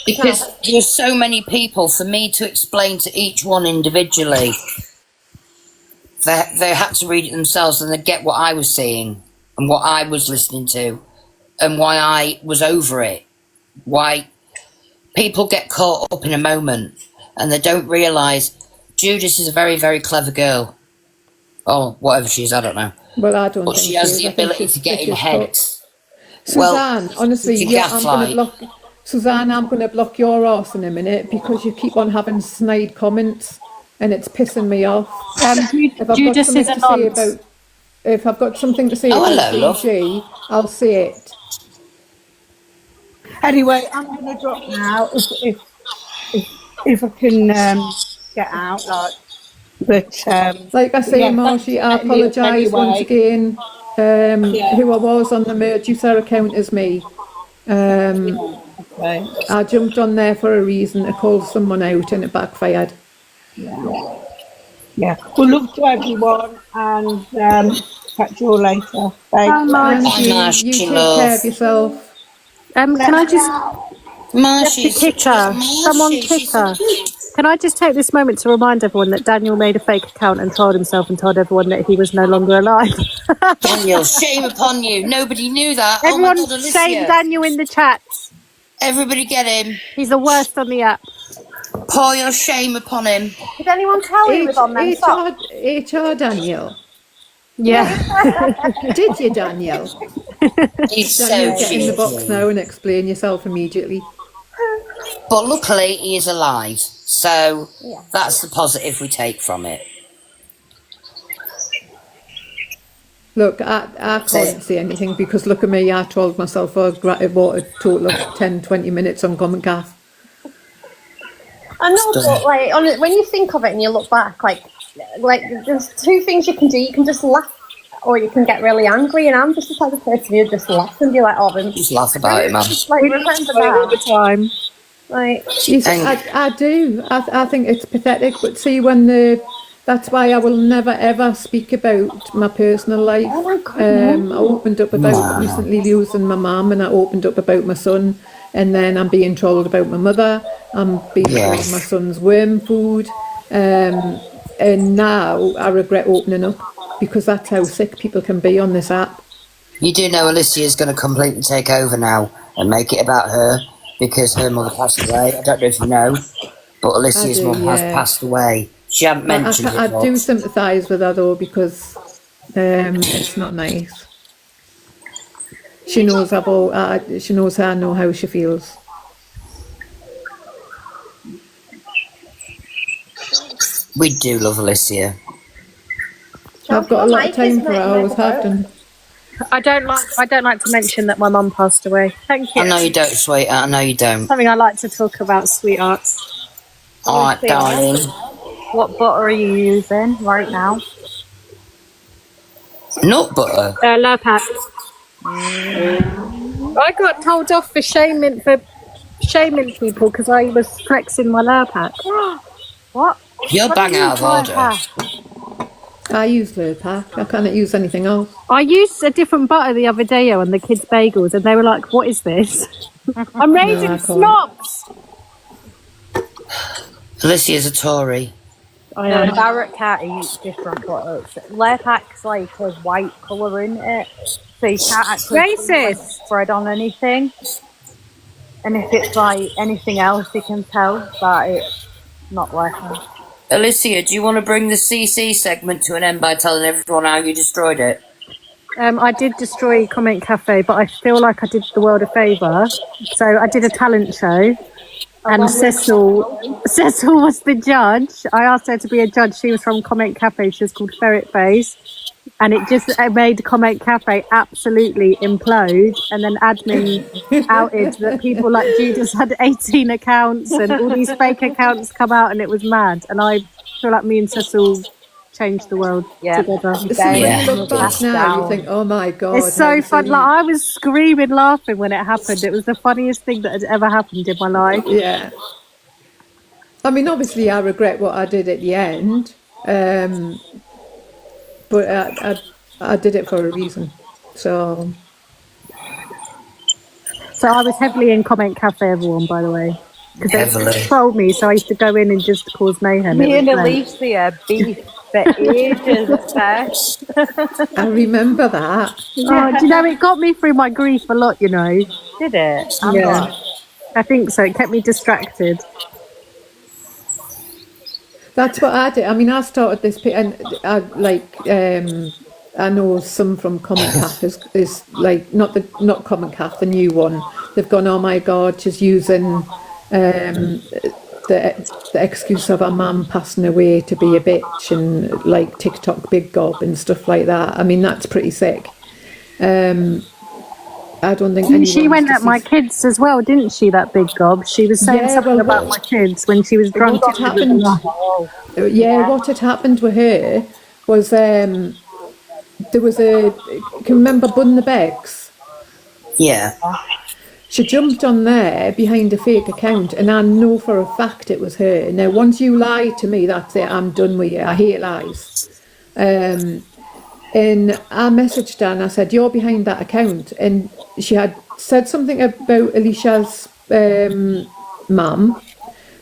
because there's so many people, for me to explain to each one individually, they had to read it themselves and they get what I was seeing and what I was listening to and why I was over it. Why people get caught up in a moment and they don't realise Judas is a very, very clever girl. Or whatever she is, I don't know. Well, I don't But think she has the ability to get in heads. Suzanne, honestly, I'm going to block. Suzanne, I'm going to block your arse in a minute because you keep on having snide comments, and it's pissing me off. Judas is a nonce. If I've got something to say about CG, I'll say it. Anyway, I'm going to drop now if I can get out. But like I say, Marshy, I apologise once again. Who I was on the Medusa account is me. I jumped on there for a reason to call someone out and it backfired. Yeah. Well, look to everyone and catch you all later. Bye. You take care of yourself. Can I just... Marshy, kick her. Someone kick her. Can I just take this moment to remind everyone that Daniel made a fake account and trolled himself and told everyone that he was no longer alive? Daniel, shame upon you. Nobody knew that. Everyone, oh my God, shame Daniel in the chat. Everybody get him. He's the worst on the app. Pour your shame upon him. Did anyone tell you he was on them? HR Daniel. Yeah. Did you, Daniel? He's Daniel, so get in the box cheeky. now and explain yourself immediately. But luckily, he is alive. So that's the positive we take from it. Look, I can't say anything because look at me, I trolled myself for a total of 10-20 minutes on Common Calf. I know, but when you think of it and you look back, like there's two things you can do. You can just laugh or you can get really angry. And I'm just the type of person who just laughs and be like, "Oh, Just laugh about it, man. like remember all the that." time. Like, Yes, I do. I think it's pathetic. But see, that's why I will never ever speak about my personal life. I opened up about recently losing my mum, and I opened up about my son, and then I'm being told about my mother. I'm being told my son's worm food, and now I regret opening up because that's how sick people can be on this app. You do know Alicia's going to completely take over now and make it about her because her mother passed away. I don't know if you know, but Alicia's mum has passed away. She hadn't mentioned it I do much. sympathise with her though because it's not nice. She knows she knows I know how she feels. We do love Alicia. I've got a lot of time for her. I always have done. I don't like to mention that my mum passed away. Thank you. I know you don't, sweetheart. I know you don't. Something I like to talk about, sweethearts. All right, darling. What butter are you using right now? Nut butter. Lurpak. I got told off for shaming people because I was flexing my Lurpak. What? You're bang out of order. I use Lurpak. I cannot use anything else. I used a different butter the other day on the kids' bagels, and they were like, "What is this?" I'm raising I can't. snobs. Alicia's a Tory. I know. Barrett can't eat different butters. Lurpak's like a white colour in it, so you can't actually Racist. spread on anything. And if it's like anything else, you can tell that it's not Lurpak. Alicia, do you want to bring the CC segment to an end by telling everyone how you destroyed it? I did destroy Comment Cafe, but I feel like I did the world a favour. So I did a talent show, and Cecil was the judge. I asked her to be a judge. She was from Comment Cafe. She was called Ferret Face, and it just made Comment Cafe absolutely implode. And then admin outed that people like Judas had 18 accounts, and all these fake accounts come out, and it was mad. And I feel like me and Cecil changed the world together. So when you look back now, you think, "Oh my god!" It's so fun. Like I was screaming, laughing when it happened. It was the funniest thing that had ever happened in my life. Yeah. I mean, obviously, I regret what I did at the end, but I did it for a reason. So I was heavily in Comment Cafe, everyone, by the way. Because Heavily. they told me, so I used to go in and just cause mayhem. Me It and was great. Alicia beef for ages. I remember that. Oh, do you know, it got me through my grief a lot, you know. Did it? Yeah. I think so. It kept me distracted. That's what I did. I mean, I started this, and I know some from Common Cath is like not Common Cath, the new one. They've gone, "Oh my God, she's using the excuse of her mum passing away to be a bitch and like TikTok big gob and stuff like that." I mean, that's pretty sick. I don't think She went at my kids as well, didn't she? That big gob. She was saying something about my kids when she was drunk. What had happened? What had happened with her was there was can you remember Bun the Begs? Yeah. She jumped on there behind a fake account, and I know for a fact it was her. Now, once you lie to me, that's it. I'm done with you. I hate lies. And I messaged her and I said, "You're behind that account." And she had said something about Alicia's mum.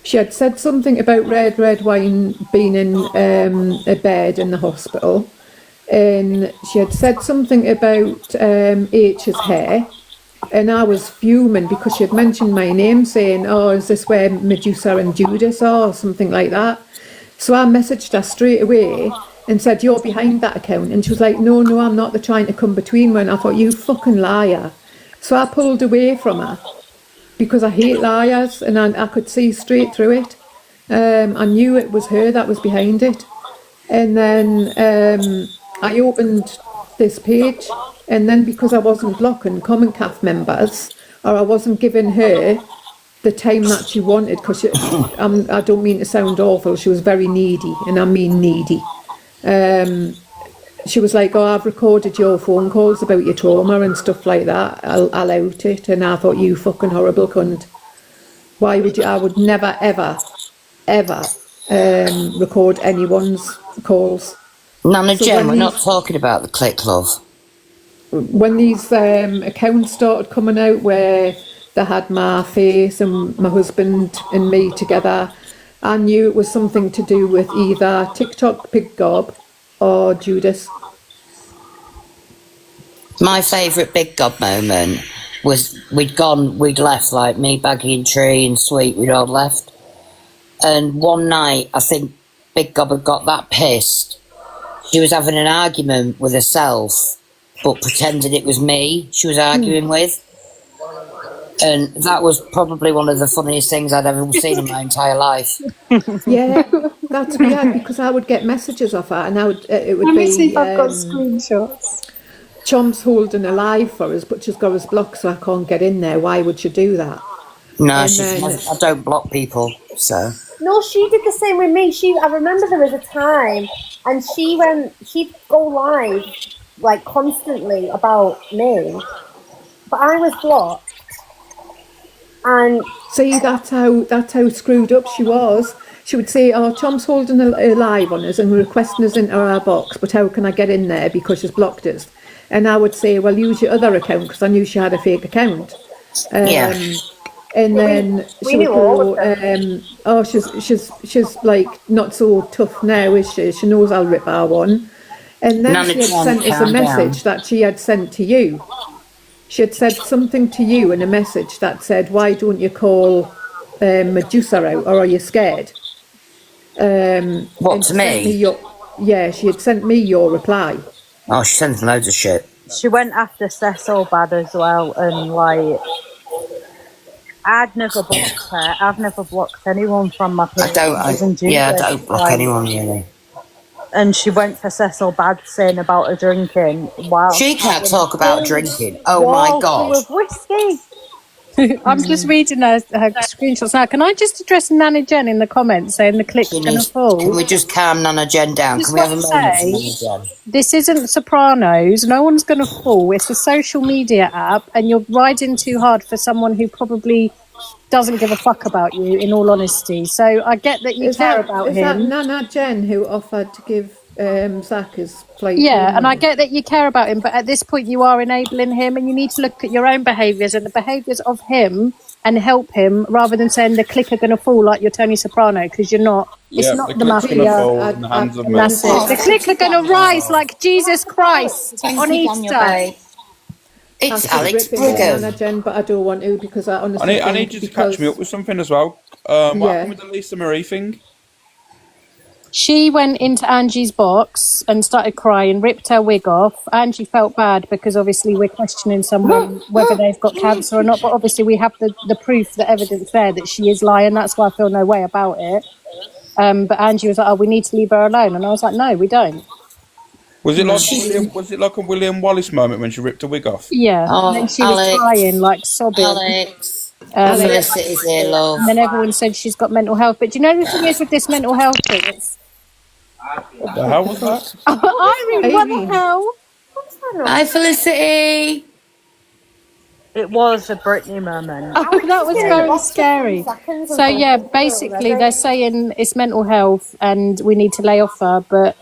She had said something about red wine being in a bed in the hospital. And she had said something about H's hair. And I was fuming because she had mentioned my name, saying, "Oh, is this where Medusa and Judas are?" or something like that. So I messaged her straight away and said, "You're behind that account." And she was like, no, I'm not. They're trying to come between me. And I thought, "You fucking liar." So I pulled away from her because I hate liars, and I could see straight through it. I knew it was her that was behind it. And then I opened this page, and then because I wasn't blocking Common Cath members, or I wasn't giving her the time that she wanted, because I don't mean to sound awful, she was very needy, and I mean needy. she was like, "Oh, I've recorded your phone calls about your trauma and stuff like that. I'll out it." And I thought, "You fucking horrible cunt. Why would you?" I would never, ever, ever record anyone's calls. Nana So Jen, when we're not these- talking about the click, love. When these accounts started coming out where they had my face and my husband and me together, I knew it was something to do with either TikTok Big Gob or Judas. My favourite Big God moment was we'd left, like me, Baggy and Tree and Sweet, we'd all left. And one night, I think Big Gob had got that pissed. She was having an argument with herself, but pretending it was me she was arguing with. And that was probably one of the funniest things I'd ever seen in my entire life. Yeah, that's weird because I would get messages off her and I would, it would Let me be see if I've got screenshots. Chom's holding a live for us, but she's got us blocked so I can't get in there. Why would you do that? No, And I don't block people, so. No, she did the same with me. I remember there was a time, and she'd go live like constantly about me, but I was blocked. And see, that's how screwed up she was. She would say, "Oh, Chom's holding a live on us and requesting us into our box, but how can I get in there because she's blocked us?" And I would say, "Well, use your other account," because I knew she had a fake account. Yeah. And then we she would knew all go, of them. "Oh, she's like not so tough now, is she? She knows I'll rip her one." And then Nana she had Jen, sent us a calm down. message that she had sent to you. She had said something to you in a message that said, "Why don't you call Medusa out, or are you scared?" What, and to she sent me? Yeah, she had sent me your reply. Oh, she sends loads of shit. She went after Cecil bad as well, and like, I'd never blocked her. I've never blocked anyone from my page. I don't block anyone really. And she went for Cecil bad, saying about her drinking. While She can't talk about drinking. Oh my God. Full of whiskey. I'm just reading her screenshots now. Can I just address Nana Jen in the comments saying the clip's going to Can fall? we just calm Nana Jen down? Just Can we have a want to moment for say- Nana Jen? This isn't Sopranos. No one's going to fall. It's a social media app, and you're riding too hard for someone who probably doesn't give a fuck about you, in all honesty. So I get that you care about Is that him. Nana Jen who offered to give Zach his flight? Yeah, and I get that you care about him, but at this point you are enabling him, and you need to look at your own behaviours and the behaviours of him and help him, rather than saying the click are going to fall like you're Tony Soprano, because you're not. It's Yeah, not the the click's gonna mafia. fall in the hands of And that's men. it. The click are going to rise like Jesus Christ on Easter. It's I Alex could rip it Brigham. Nana Jen, but I don't want to because I honestly I need you to catch me up with something as well. What Yeah. happened with the Lisa Marie thing? She went into Angie's box and started crying, ripped her wig off. Angie felt bad because obviously we're questioning someone whether they've got cancer or not, but obviously we have the proof, the evidence there that she is lying. That's why I feel no way about it. But Angie was like, "Oh, we need to leave her alone," and I was like, "No, we don't." Was it like a William Wallace moment when she ripped her wig off? Yeah, Oh, and then she was Alex. crying, like sobbing. Alex. Felicity here, love. And then everyone said she's got mental health. But do you know the thing is with this mental health thing? It's, What the hell was that? Irene, what the hell? Hi, Felicity. It was a Britney moment. Oh, that was very scary. So yeah, basically they're saying it's mental health and we need to lay off her, but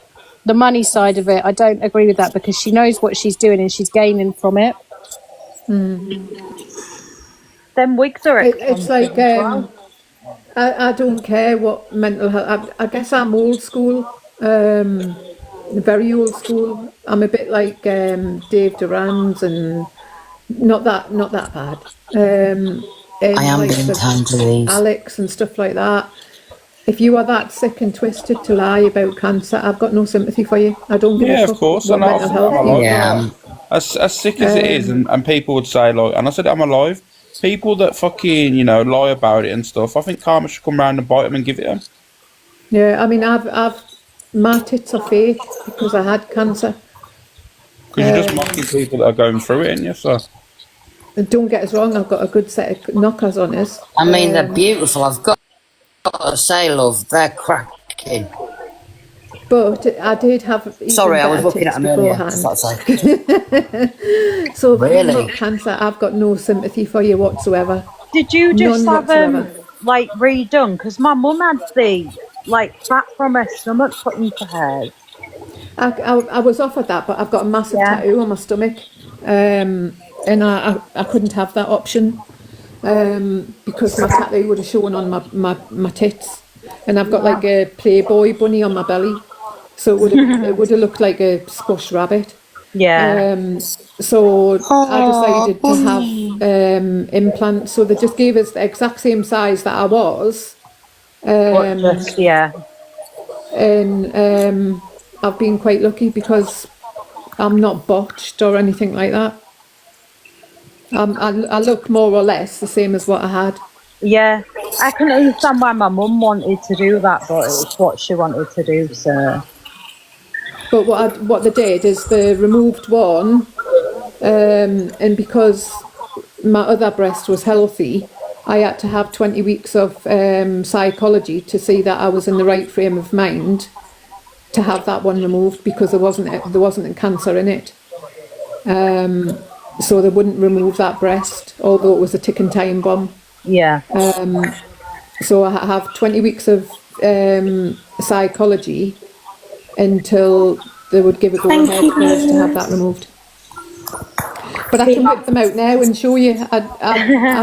the money side of it, I don't agree with that because she knows what she's doing and she's gaining from it. Them wigs are It's like I don't care what mental health. I guess I'm old school, very old school. I'm a bit like Dave Duran's and not that bad. And I am like being the time to leave. Alex and stuff like that. If you are that sick and twisted to lie about cancer, I've got no sympathy for you. I don't give a Yeah, fuck of course. what I know. mental health I'm you alive. As sick as it is, and people would say, like, and I said I'm alive. People that fucking, lie about it and stuff, I think karma should come round and bite them and give it them. Yeah, I mean, my tits are fake because I had cancer. Because you're just mocking people that are going through it, and you? So. And don't get us wrong, I've got a good set of knockers on us. I mean, they're beautiful. I've got to say, love, they're cracking. But I did have. Even Sorry, I was better looking at tips him earlier. beforehand. That's like, So if you've Really? got cancer, I've got no sympathy for you whatsoever. Did you just None have whatsoever. like redone? Because my mum had the like fat from her stomach put into hers. I was offered that, but I've got a massive Yeah. tattoo on my stomach, and I couldn't have that option because my tattoo would have shown on my tits, and I've got like a Playboy bunny on my belly, so it would have looked like a squash rabbit. Yeah. So I decided to have implants. So they just gave us the exact same size that I was, But just, yeah. and I've been quite lucky because I'm not botched or anything like that. I look more or less the same as what I had. Yeah. I can understand why my mum wanted to do that, but it's what she wanted to do, so. But what they did is they removed one, and because my other breast was healthy, I had to have 20 weeks of psychology to see that I was in the right frame of mind to have that one removed, because there wasn't a cancer in it. So they wouldn't remove that breast, although it was a ticking time bomb. Yeah. So I have 20 weeks of psychology until they would give a go ahead first to have that removed. But I can whip them out now and show you. I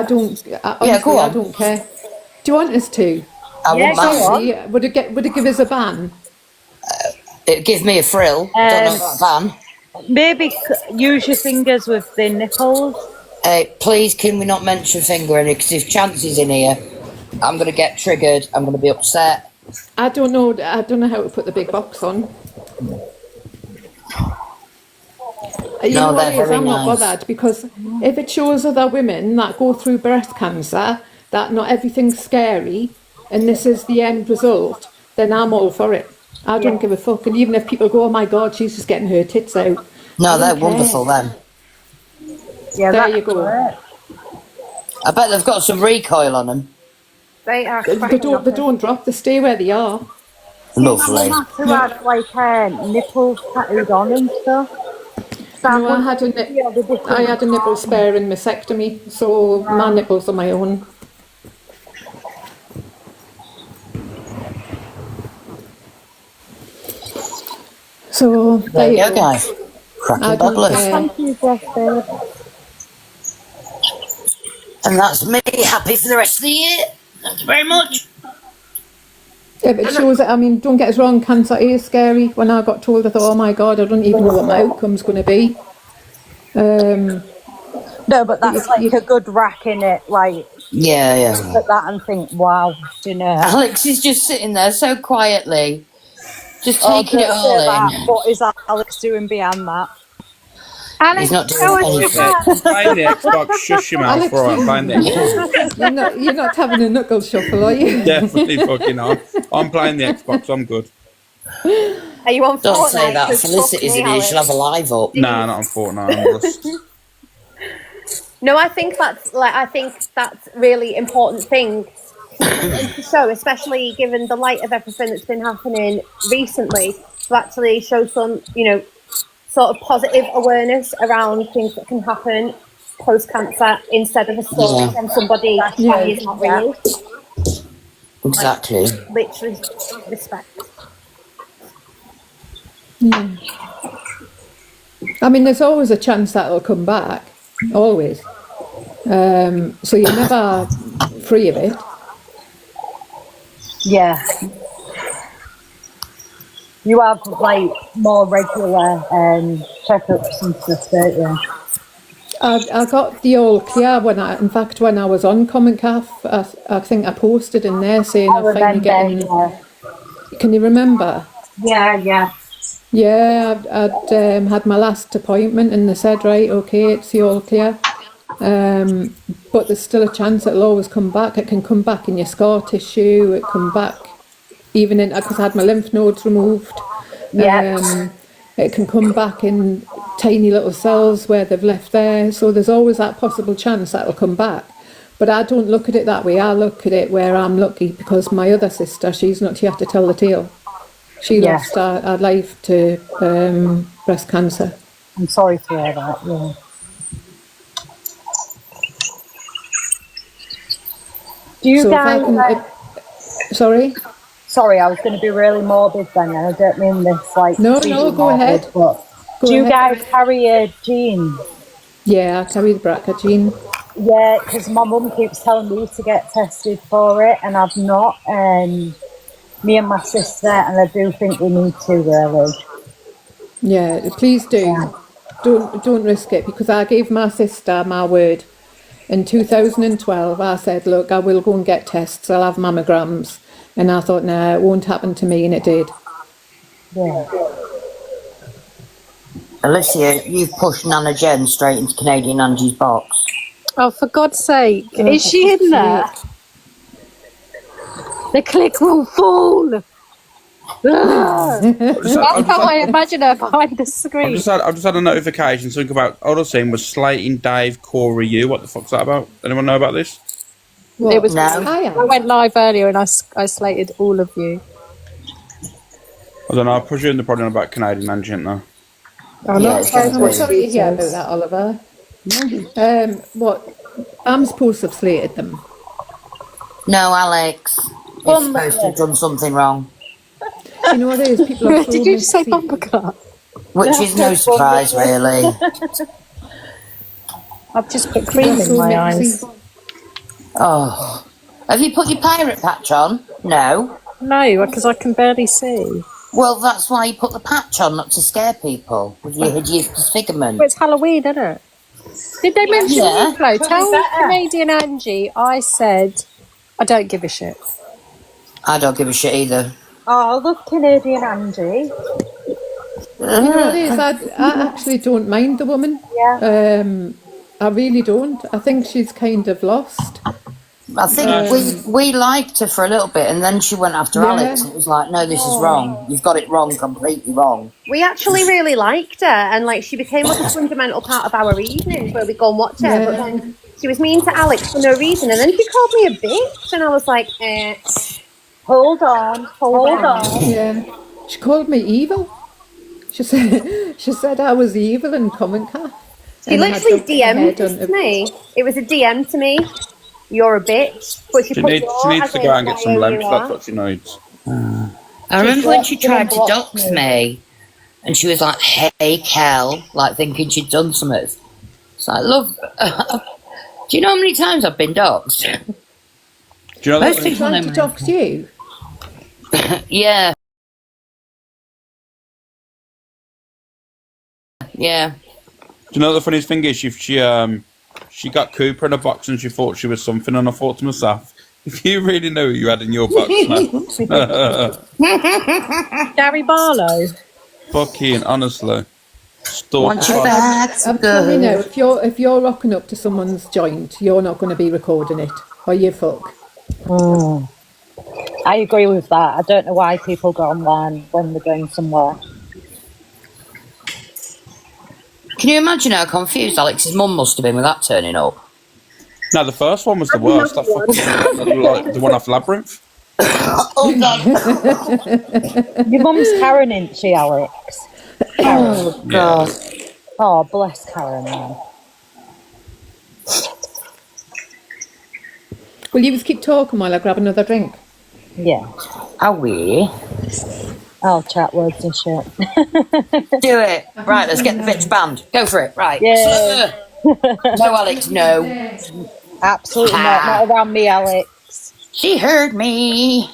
don't. Honestly, go on. I don't care. Do you want us to? I wouldn't mind. Sorry, would it give us a ban? It'd give me a thrill. Don't know about van. Maybe use your fingers with the nipples. Please, can we not mention fingering? Because if Chancy's in here, I'm going to get triggered. I'm going to be upset. I don't know how to put the big box on. You know what it is? I'm not bothered, because if it shows other women that go through breast cancer that not everything's scary and this is the end result, then I'm all for it. I don't give a fuck. And even if people go, oh my God, she's just getting her tits out. No, they're wonderful then. Yeah, there you go. I bet they've got some recoil on them. They are. They don't drop. They stay where they are. Lovely. My mum had to have like nipples tattooed on and stuff. No, I had a nipple sparing mastectomy, so my nipples are my own. So there you go, guys. Cracking bubblers. Thank you, Jessica. And that's me happy for the rest of the year. Thank you very much. If it shows it, I mean, don't get us wrong, cancer is scary. When I got told, I thought, oh my God, I don't even know what my outcome's going to be. No, but that's like a good rack in it, like. Yeah. Look at that and think, wow, do you know? Alex is just sitting there so quietly, just taking it all in. What is Alex doing behind that? Alex, he's not doing anything. I'm playing the Xbox. Shush your mouth, right? I'm playing the Xbox. You're not having a knuckle shuffle, are you? Definitely fucking on. I'm playing the Xbox. I'm good. Are you on Fortnite? Don't say that. Felicity's in here. She'll have a live up. Nah, not on Fortnite. I'm lost. No, I think that's really important thing to show, especially given the light of everything that's been happening recently, to actually show some, sort of positive awareness around things that can happen post-cancer instead of a story from somebody who is not real. Exactly. Like, literally respect. I mean, there's always a chance that it'll come back. Always. So you're never free of it. Yeah. You have like more regular checkups and stuff, don't you? I got the all clear when I was on Common Calf. I think I posted in there saying I'm finally getting. Can you remember? Yeah. Yeah, I'd had my last appointment and they said, right, okay, it's the all clear. But there's still a chance it'll always come back. It can come back in your scar tissue. It come back even in, because I had my lymph nodes removed. Yeah. It can come back in tiny little cells where they've left there. So there's always that possible chance that it'll come back. But I don't look at it that way. I look at it where I'm lucky because my other sister, she's not yet to tell the tale. She Yeah. lost her life to breast cancer. I'm sorry to hear that. Yeah. Do you So if I guys? can, sorry? Sorry, I was going to be really morbid then, and I don't mean this like. No, to no, be go morbid, ahead. But Go do you ahead. guys carry a gene? Yeah, I carry the BRCA gene. Yeah, because my mum keeps telling me to get tested for it, and I've not. Me and my sister, and I do think we need to really. Yeah, please do. Don't risk it, because I gave my sister my word. In 2012, I said, look, I will go and get tests. I'll have mammograms. And I thought, nah, it won't happen to me, and it did. Yeah. Alicia, you've pushed Nana Jen straight into Canadian Angie's box. Oh, for God's sake. Is she in there? The click will fall. That's how I imagine her behind the screen. I've just had a notification. Something about all I've seen was slating Dave, Corey, you. What the fuck's that about? Anyone know about this? It was. No. I went live earlier and I slated all of you. I don't know. I presume they're probably on about Canadian Angie, aren't they? I'm Yeah, not it's saying I'm gonna sorry to hear about that, Oliver. What? I'm supposed to have slated them. No, Alex. You're supposed to have done something wrong. You know, there's people are so Did you just say messy. bumper car? Which is no surprise, really. I've just put cream in my eyes. Oh. Have you put your pirate patch on? No. No, because I can barely see. Well, that's why you put the patch on, not to scare people with your hideous disfigurement. But it's Halloween, isn't it? Did they mention Yeah. Duplo? Tell Canadian Angie I said I don't give a shit. I don't give a shit either. Oh, I love Canadian Angie. You know what it is? I actually don't mind the woman. Yeah. I really don't. I think she's kind of lost. I think we liked her for a little bit, and then she went after Yeah. Alex, and it was like, no, this is wrong. You've got it wrong, completely wrong. We actually really liked her, and like she became like a fundamental part of our evenings where we go and watch her. Yeah. But then she was mean to Alex for no reason, and then she called me a bitch, and I was like, Hold on. Yeah. She called me evil. She said I was evil and common cat. She And literally had her head DM'd on- me. It was a DM to me. You're a bitch. But she She put needs your to go and get some where lamps. you That's are. what she needs. I remember when she She's gonna tried to block dox me. me, and she was like, hey, Kel, like thinking she'd done something. It's like, love, do you know how many times I've been doxed? Do you know Most that? people Trying know to me. dox you. Yeah. Yeah. Do you know the funniest thing is she got Cooper in a box and she thought she was something, and I thought to myself, if you really knew who you had in your box, man. Gary Barlow. Fucking honestly. Stalk Want your fuck. facts I'm telling you now, good. if you're rocking up to someone's joint, you're not going to be recording it, or you fuck. I agree with that. I don't know why people go online when they're going somewhere. Can you imagine how confused Alex's mum must have been with that turning up? No, the first one was the worst. That fucking, like, the one off Labyrinth. Oh, God. Your mum's Karen, isn't she, Alex? Oh, God. Oh, bless Karen, man. Will you just keep talking while I grab another drink? Yeah. Are we? I'll chat words and shit. Do it. Right, let's get the bitch banned. Go for it. Right. Yeah. No, Alex, no. Absolutely not around me, Alex. She heard me.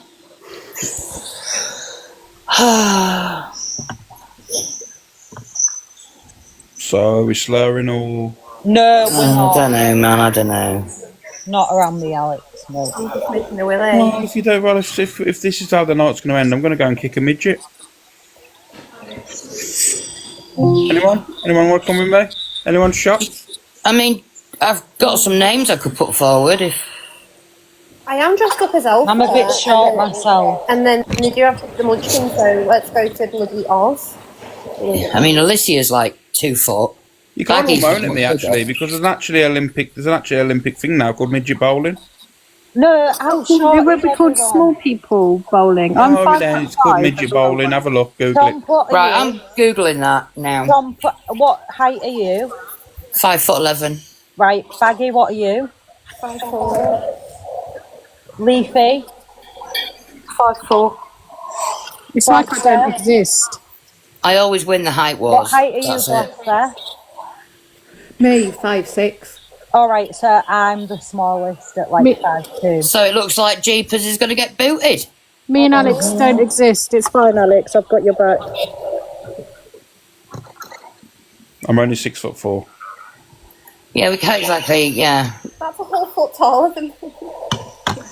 So we're slurring all. No, we're I not. don't know, man. I don't know. Not around me, Alex. No. Making a willy. Well, if you don't, well, if this is how the night's going to end, I'm going to go and kick a midget. Anyone? Anyone want to come with me? Anyone shot? I mean, I've got some names I could put forward if. I am dressed up as Elsa. I'm a bit short myself. And then they do have the munchkin, so let's go to bloody Oz. I mean, Alicia's like 2 foot. You can't all Baggy's moan at me much actually bigger. There's an actually Olympic thing now called midget bowling. No, how It short would is be called everyone? small people bowling. I'm Oh, 5 then foot it's called 5. midget bowling. Have a look. Google Tom, it. what are Right, you? I'm googling that now. Tom, what height are you? 5'11". Right, Baggy, what are you? 5'4". Leafy? 5'4". It's like I don't exist. I always win the height What wars. height are you, That's it. Gloucester? Me, 5'6". All right, so I'm the smallest at like Me- 5'2". So it looks like Jeepers is going to get booted. Me and Alex don't exist. It's fine, Alex. I've got your back. I'm only 6'4". Yeah, we can't exactly. Yeah. That's a whole foot taller than me.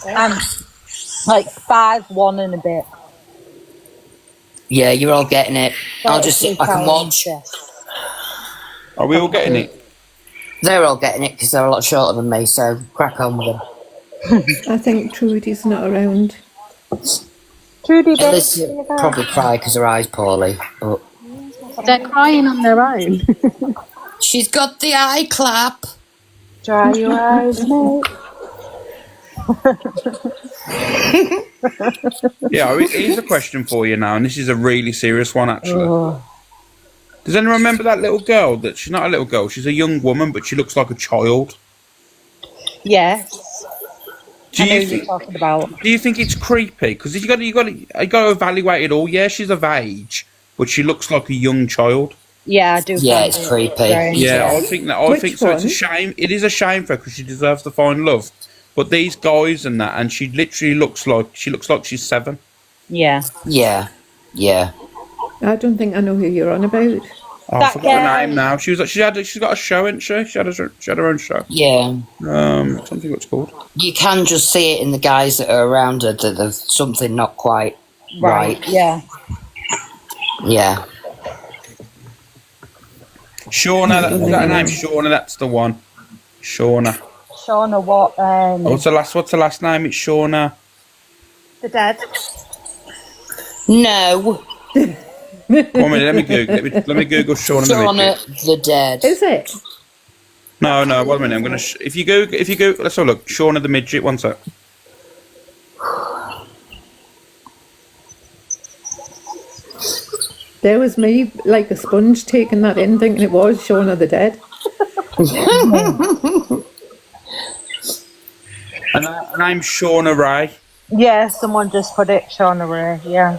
I'm like 5'1" and a bit. Yeah, you're all getting it. I'll just sit back and watch. Are we all getting it? They're all getting it because they're a lot shorter than me, so crack on with them. I think Trudy's not around. Trudy, Liz will probably cry because her eye's poorly, but They're crying on their own. she's got the eye clap. Dry your eyes, mate. Yeah, here's a question for you now, and this is a really serious one, actually. Does anyone remember that little girl? That she's not a little girl; she's a young woman, but she looks like a child. Yes. Do I know you who you're think? talking about. Do you think it's creepy? Because you got to evaluate it all. Yeah, she's of age, but she looks like a young child. Yeah, I do. Yeah, find it's it creepy. strange. Yeah, I think that. I Which think so. It's a one? shame. It is a shame for her because she deserves to find love. But these guys and that, and she literally looks like she's 7. Yeah. Yeah, yeah. I don't think I know who you're on about. Oh, I That forgot her girl- name now. She's got a show, isn't she? She had her own show. Yeah. Something what's called. You can just see it in the guys that are around her that there's something not quite right. Yeah. Yeah. Shauna, is that her name? Shauna, that's the one. Shauna. Shauna, what? What's the last name? It's Shauna. The dead. No. 1 minute, let me Google Shauna the Midget. Shauna the Dead. Is it? No, 1 minute. I'm gonna. If you go, let's have a look. Shauna the Midget. One sec. There was me, like a sponge, taking that in, thinking it was Shauna the Dead. And I'm Shauna Ray. Yeah, someone just put it, Shauna Ray. Yeah.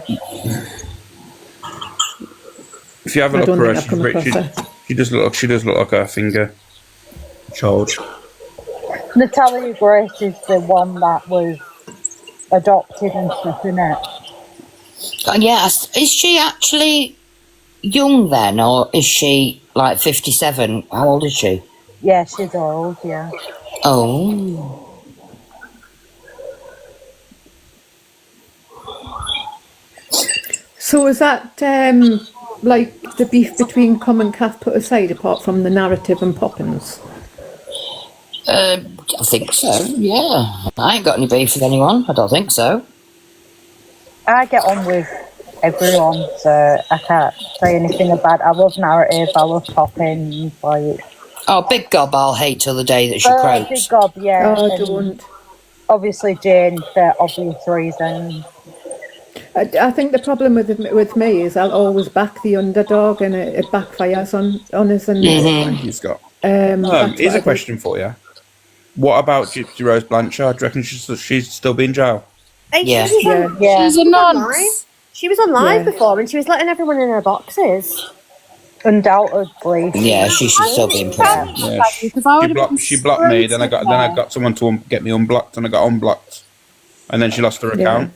If you have a I look don't for her, think I've come across her. she does look like her finger. Child. Natalia Grace is the one that was adopted and stuff, isn't it? Yes. Is she actually young then, or is she like 57? How old is she? Yeah, she's old, yeah. Oh. So is that like the beef between Com and Kath put aside, apart from the narrative and Poppins? I think so, yeah. I ain't got any beef with anyone. I don't think so. I get on with everyone, so I can't say anything about it. I love narrative, I love Poppins, like... Oh, Big Gob I'll hate till the day that she Big croaks. Gob, yeah. Oh, I and don't. Obviously Jane, for obvious reasons. I think the problem with me is I'll always back the underdog, and it backfires on us. And Mm-hmm. You've got. that's Here's what I a do. question for you. What about Gypsy Rose Blanchard? Do you reckon she's still be in jail? Hey, Yeah. She was on, Yeah. She's a she was on nonce. live. She was on live Yeah. before, and she was letting everyone in her boxes. Undoubtedly. Yeah, she should still be in prison. Yeah, Because I would have she blocked me. Then I got someone to get me unblocked, and I got unblocked. And then she lost her account.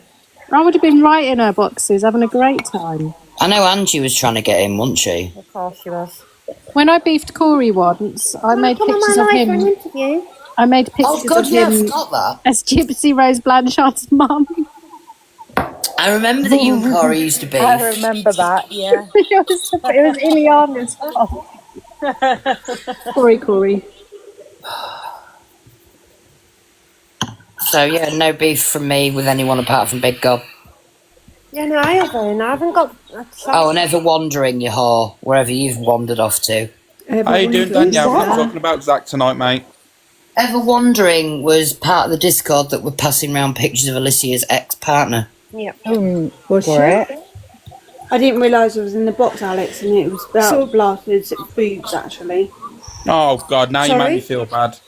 I would have been right in her boxes, having a great time. I know Angie was trying to get in, wasn't she? Of course she was. When I beefed Corey once, I made Come on pictures my of live for an him. interview. I made Oh, pictures God, of yeah, I him forgot that. as Gypsy Rose Blanchard's mum. I remember that you and Corey used to be. I remember that, yeah. it was Ileana's fault. Corey. So, yeah, no beef from me with anyone apart from Big Gob. Yeah, no, I haven't got a chance. Oh, and ever wandering, you whore, wherever you've wandered off to. How you doing, Danielle? We're talking about Zach tonight, mate. Ever Wondering was part of the Discord that were passing around pictures of Alicia's ex-partner. Yeah. Was she? Great. I didn't realise it was in the box, Alex, and it was about So- blasted boobs, actually. Oh God, now you Sorry? make me feel bad.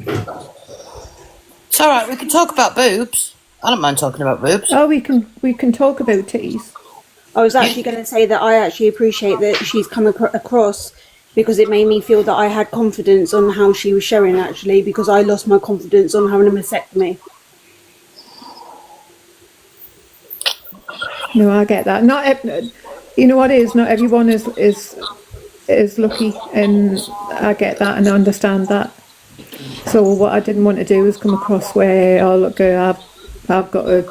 It's all right. We can talk about boobs. I don't mind talking about boobs. Oh, we can talk about titties. I was actually going to say that I actually appreciate that she's come across, because it made me feel that I had confidence on how she was showing, actually, because I lost my confidence on having a mastectomy. No, I get that. You know what it is? Not everyone is lucky, and I get that and I understand that. So what I didn't want to do was come across where, oh look, I've got a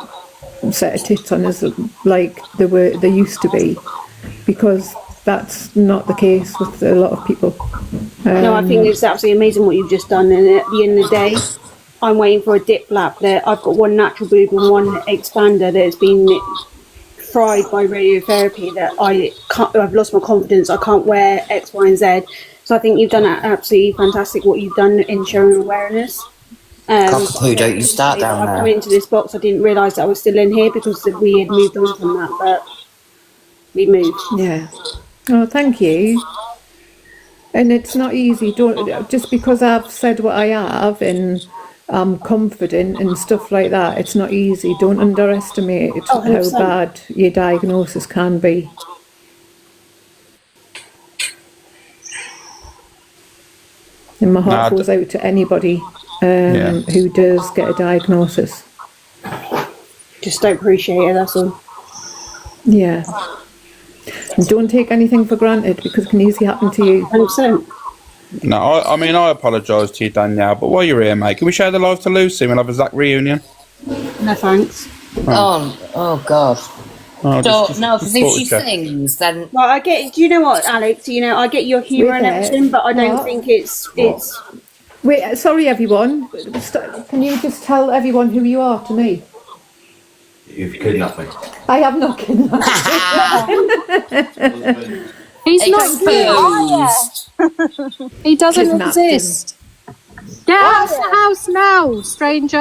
set of tits on as like they used to be, because that's not the case with a lot of people. No, I think it's absolutely amazing what you've just done, and at the end of the day, I'm waiting for a dip flap. That I've got one natural boob and one expander that has been fried by radiotherapy, that I've lost my confidence. I can't wear X, Y, and Z. So I think you've done absolutely fantastic what you've done in showing awareness. Cockapoo, don't you start down I there. come into this box, I didn't realise that I was still in here because we had moved on from that, but we moved. Yeah. Oh, thank you. And it's not easy. Don't just because I've said what I have and I'm confident and stuff like that. It's not easy. Don't underestimate Oh, how 100%. bad your diagnosis can be. And my heart Nah, goes out to anybody Yeah. who does get a diagnosis. Just don't appreciate it, that's all. Yeah. And don't take anything for granted, because it can easily happen to you. 100%. No, I mean, I apologise to you, Danielle, but while you're here, mate, can we share the live to Lucy? We'll have a Zach reunion. No thanks. Oh God. Oh, No, because if thought she we'd check. sings, then Well, I get. Do you know what, Alex? You know, I get your humour With and it. everything, but I don't What? think it's. Wait, sorry everyone. Can you just tell everyone who you are to me? You've kidnapped me. I have not kidnapped. He's not here. exposed. He doesn't Kidnapped him. exist. Get out of the house now, stranger.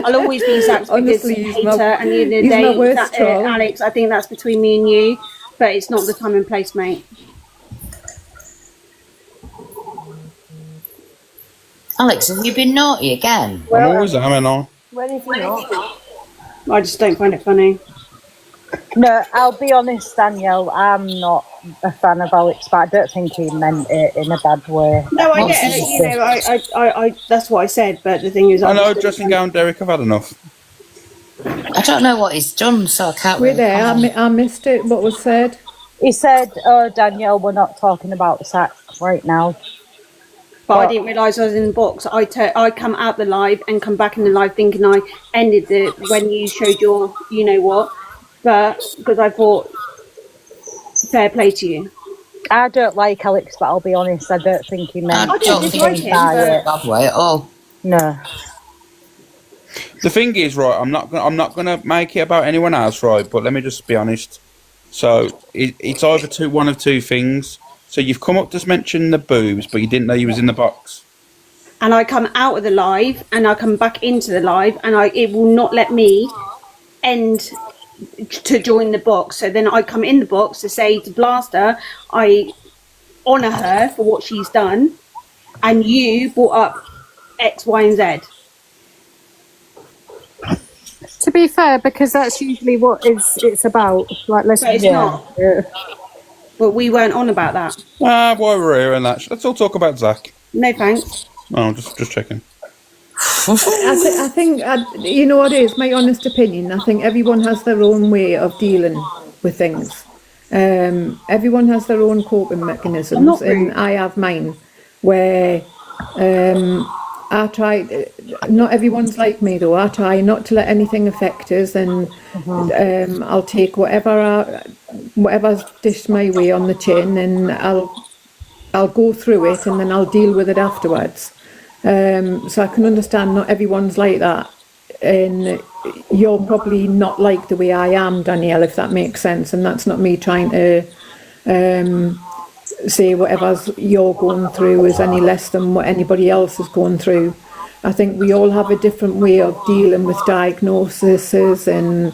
I'll always be Zach's biggest Honestly, he's hater, my- and at the end of the he's my day, worst troll. Alex, I think that's between me and you, but it's not the time and place, mate. Alex, have you been naughty again? I'm always having on. When is he not? I just don't find it funny. No, I'll be honest, Danielle. I'm not a fan of Alex, but I don't think he meant it in a bad way. No, I What's get he it. You know, I that's what I said. But the thing is, I know, just don't dressing find- gown, Derek, I've had enough. I don't know what he's done, so I can't Wait really there, comment. I missed it. What was said? He said, "Oh, Danielle, we're not talking about Zach right now." But I didn't realise I was in the box. I come out the live and come back in the live thinking I ended when you showed your you know what, but because I thought fair play to you. I don't like Alex, but I'll be honest, I don't think he meant I don't think dislike he's him, by but- it. bad way at all. No. The thing is, right, I'm not gonna make it about anyone else, right? But let me just be honest. So it's either one of two things. So you've come up to mention the boobs, but you didn't know you was in the box. And I come out of the live and I come back into the live and it will not let me end to join the box. So then I come in the box to say to Blaster, I honour her for what she's done, and you brought up X, Y, and Z. To be fair, because that's usually what it's about. Like, let's But it's not. But we weren't on about that. Ah, while we're here and that, let's all talk about Zach. No thanks. Oh, just checking. I think you know what it is. My honest opinion. I think everyone has their own way of dealing with things. Everyone has their own coping mechanisms, and I have mine. Where I try. Not everyone's like me though. I try not to let anything affect us, and I'll take whatever's dished my way on the chin, and I'll go through it, and then I'll deal with it afterwards. So I can understand not everyone's like that, and you're probably not like the way I am, Danielle, if that makes sense. And that's not me trying to say whatever you're going through is any less than what anybody else is going through. I think we all have a different way of dealing with diagnoses and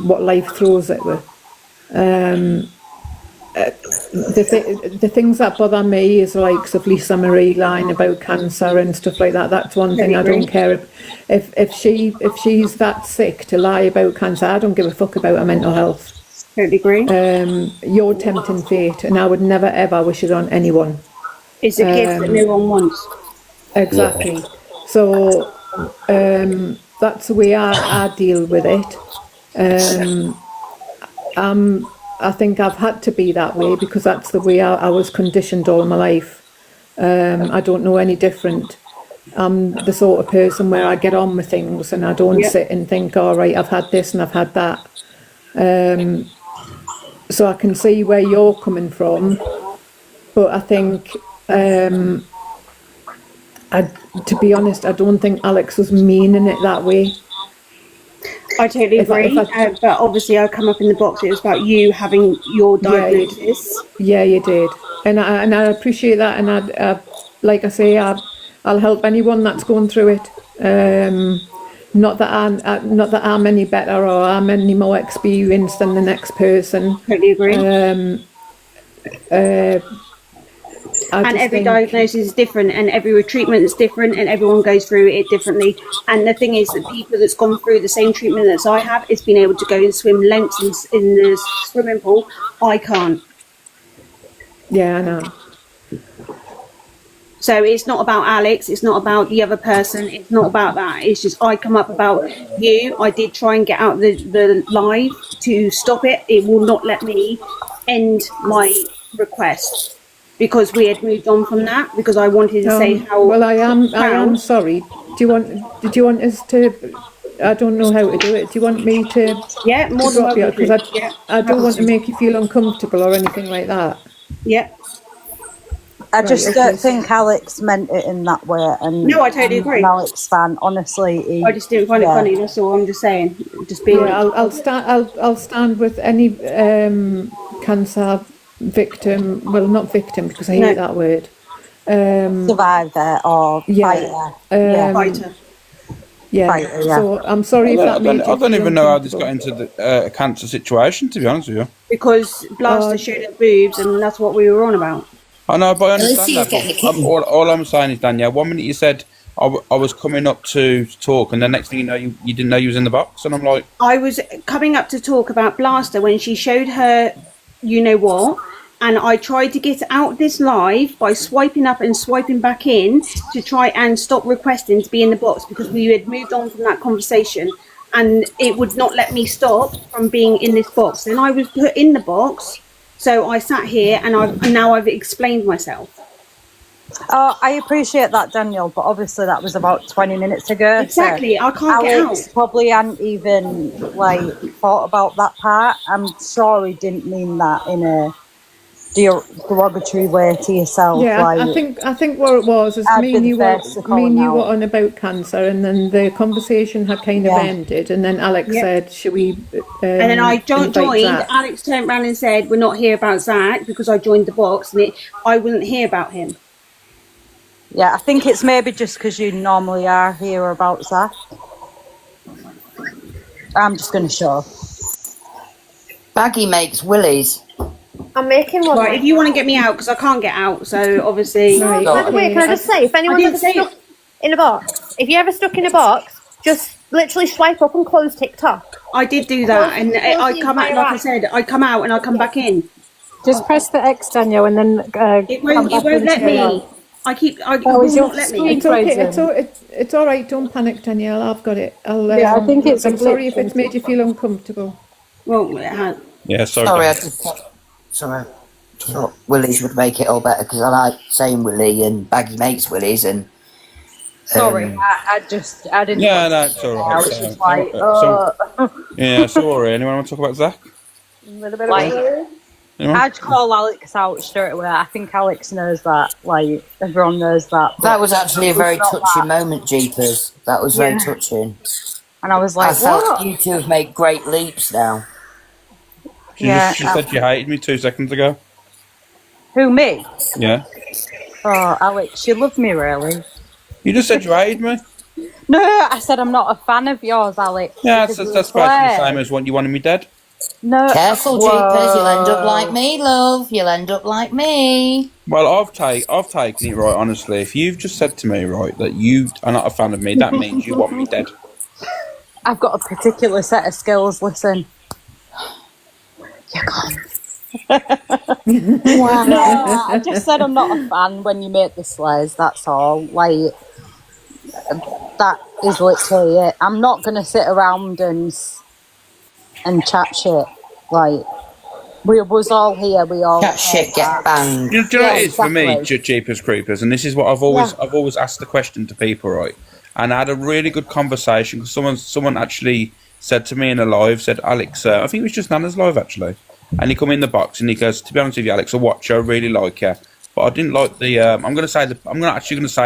what life throws at us. The things that bother me is like of Lisa Marie lying about cancer and stuff like that. That's one thing I don't care if she's that sick to lie about cancer. I don't give a fuck about her mental health. Totally agree. You're tempting fate, and I would never ever wish it on anyone. It's a gift that no one wants. Exactly. Yeah. So that's the way I deal with it. I think I've had to be that way because that's the way I was conditioned all my life. I don't know any different. I'm the sort of person where I get on with things and I don't sit and think, all right, I've had this and I've had that. So I can see where you're coming from, but I think, to be honest, I don't think Alex was meaning it that way. I totally agree, but obviously I come up in the box, it was about you having your diagnosis. Yeah, you did. And I appreciate that, and I like I say, I'll help anyone that's going through it. Not that I'm any better or I'm any more experienced than the next person. Totally agree. And every diagnosis is different, and every treatment is different, and everyone goes through it differently. And the thing is that people that's gone through the same treatment as I have is being able to go and swim lengths in the swimming pool. I can't. Yeah, I know. So it's not about Alex, it's not about the other person, it's not about that. It's just I come up about you. I did try and get out the live to stop it. It will not let me end my request because we had moved on from that, because I wanted to say how well I am sorry. Did you want us to, I don't know how to do it. Do you want me to more than welcome, because I don't want to make you feel uncomfortable or anything like that. Yeah. I just don't think Alex meant it in that way. And no, I totally agree. I'm an Alex fan, honestly. I just didn't find it funny. That's all I'm just saying. Just being. Yeah, I'll stand with any cancer victim. Well, not victim because I hate that word. Survivor or fighter. Fighter. Yeah. Fighter, yeah. So I'm sorry if that made you I don't feel even know how this uncomfortable. got into the cancer situation, to be honest with you. Because Blaster showed her boobs, and that's what we were on about. I know, but I understand that. But all I'm saying is, Danielle, 1 minute you said I was coming up to talk, and the next thing you know, you didn't know you was in the box, and I'm like, I was coming up to talk about Blaster when she showed her, you know what, and I tried to get out this live by swiping up and swiping back in to try and stop requesting to be in the box because we had moved on from that conversation, and it would not let me stop from being in this box. Then I was put in the box. So I sat here and I've explained myself. Oh, I appreciate that, Daniel, but obviously that was about 20 minutes ago. Exactly, so I can't get Alex out. Probably hadn't even thought about that part. I'm sure he didn't mean that in a derogatory way to yourself. Yeah, I think what it was is me and you were on about cancer, and then the conversation had kind of ended, and then Alex said, "Should we?" And then I joined. Zach? Alex turned around and said, "We're not here about Zach," because I joined the box, and I wasn't here about him. Yeah, I think it's maybe just because you normally are here about Zach. I'm just going to show. Baggy makes willies. I'm making one. Right, if you want to get me out, because I can't get out, so obviously. By the way, can I just say, if anyone's ever stuck in a box, if you're ever stuck in a box, just literally swipe up and close TikTok. I did do that, and I come out, like I said, I come out and I come back in. Just press the X, Danielle, and then it won't let me. It will not let me. It's okay. It's all right. Don't panic, Danielle. I've got it. I think it's. I'm sorry if it's made you feel uncomfortable. Well, it has. Yeah, sorry. Sorry, I thought Willies would make it all better because I like saying Willie and Baggy makes Willies and. Sorry, I didn't. Yeah, no, it's all right. I was just like, yeah, sorry. Anyone want to talk about Zach? A little bit I'd call Alex out straight away. I think Alex knows that. Like, everyone knows that. That was actually a very touching moment, Jeepers. That was very touching. And I was like, I felt you two have made great leaps now. She said she hated me 2 seconds ago. Who, me? Yeah. Oh, Alex, you love me, really? You just said you hated me. No, I said I'm not a fan of yours, Alex. Yeah, because that's you basically the swear. same as when you wanted me dead. No. Careful, Jeepers, you'll end up like me, love. You'll end up like me. Well, I've taken it right, honestly. If you've just said to me, right, that you are not a fan of me, that means you want me dead. I've got a particular set of skills, listen. You can't. Wow. No, I just said I'm not a fan when you make the slays, that's all. Like, that is literally it. I'm not going to sit around and chat shit. Like, we was all here, we all... That shit get banged. You know what it is for me, exactly. Jeepers Creepers, and this is what I've always asked the question to people, right? And I had a really good conversation because someone actually said to me in a live, said, Alex, I think it was just Nana's live actually, and he come in the box and he goes, to be honest with you, Alex, I watch her, I really like her, but I didn't like the. I'm actually going to say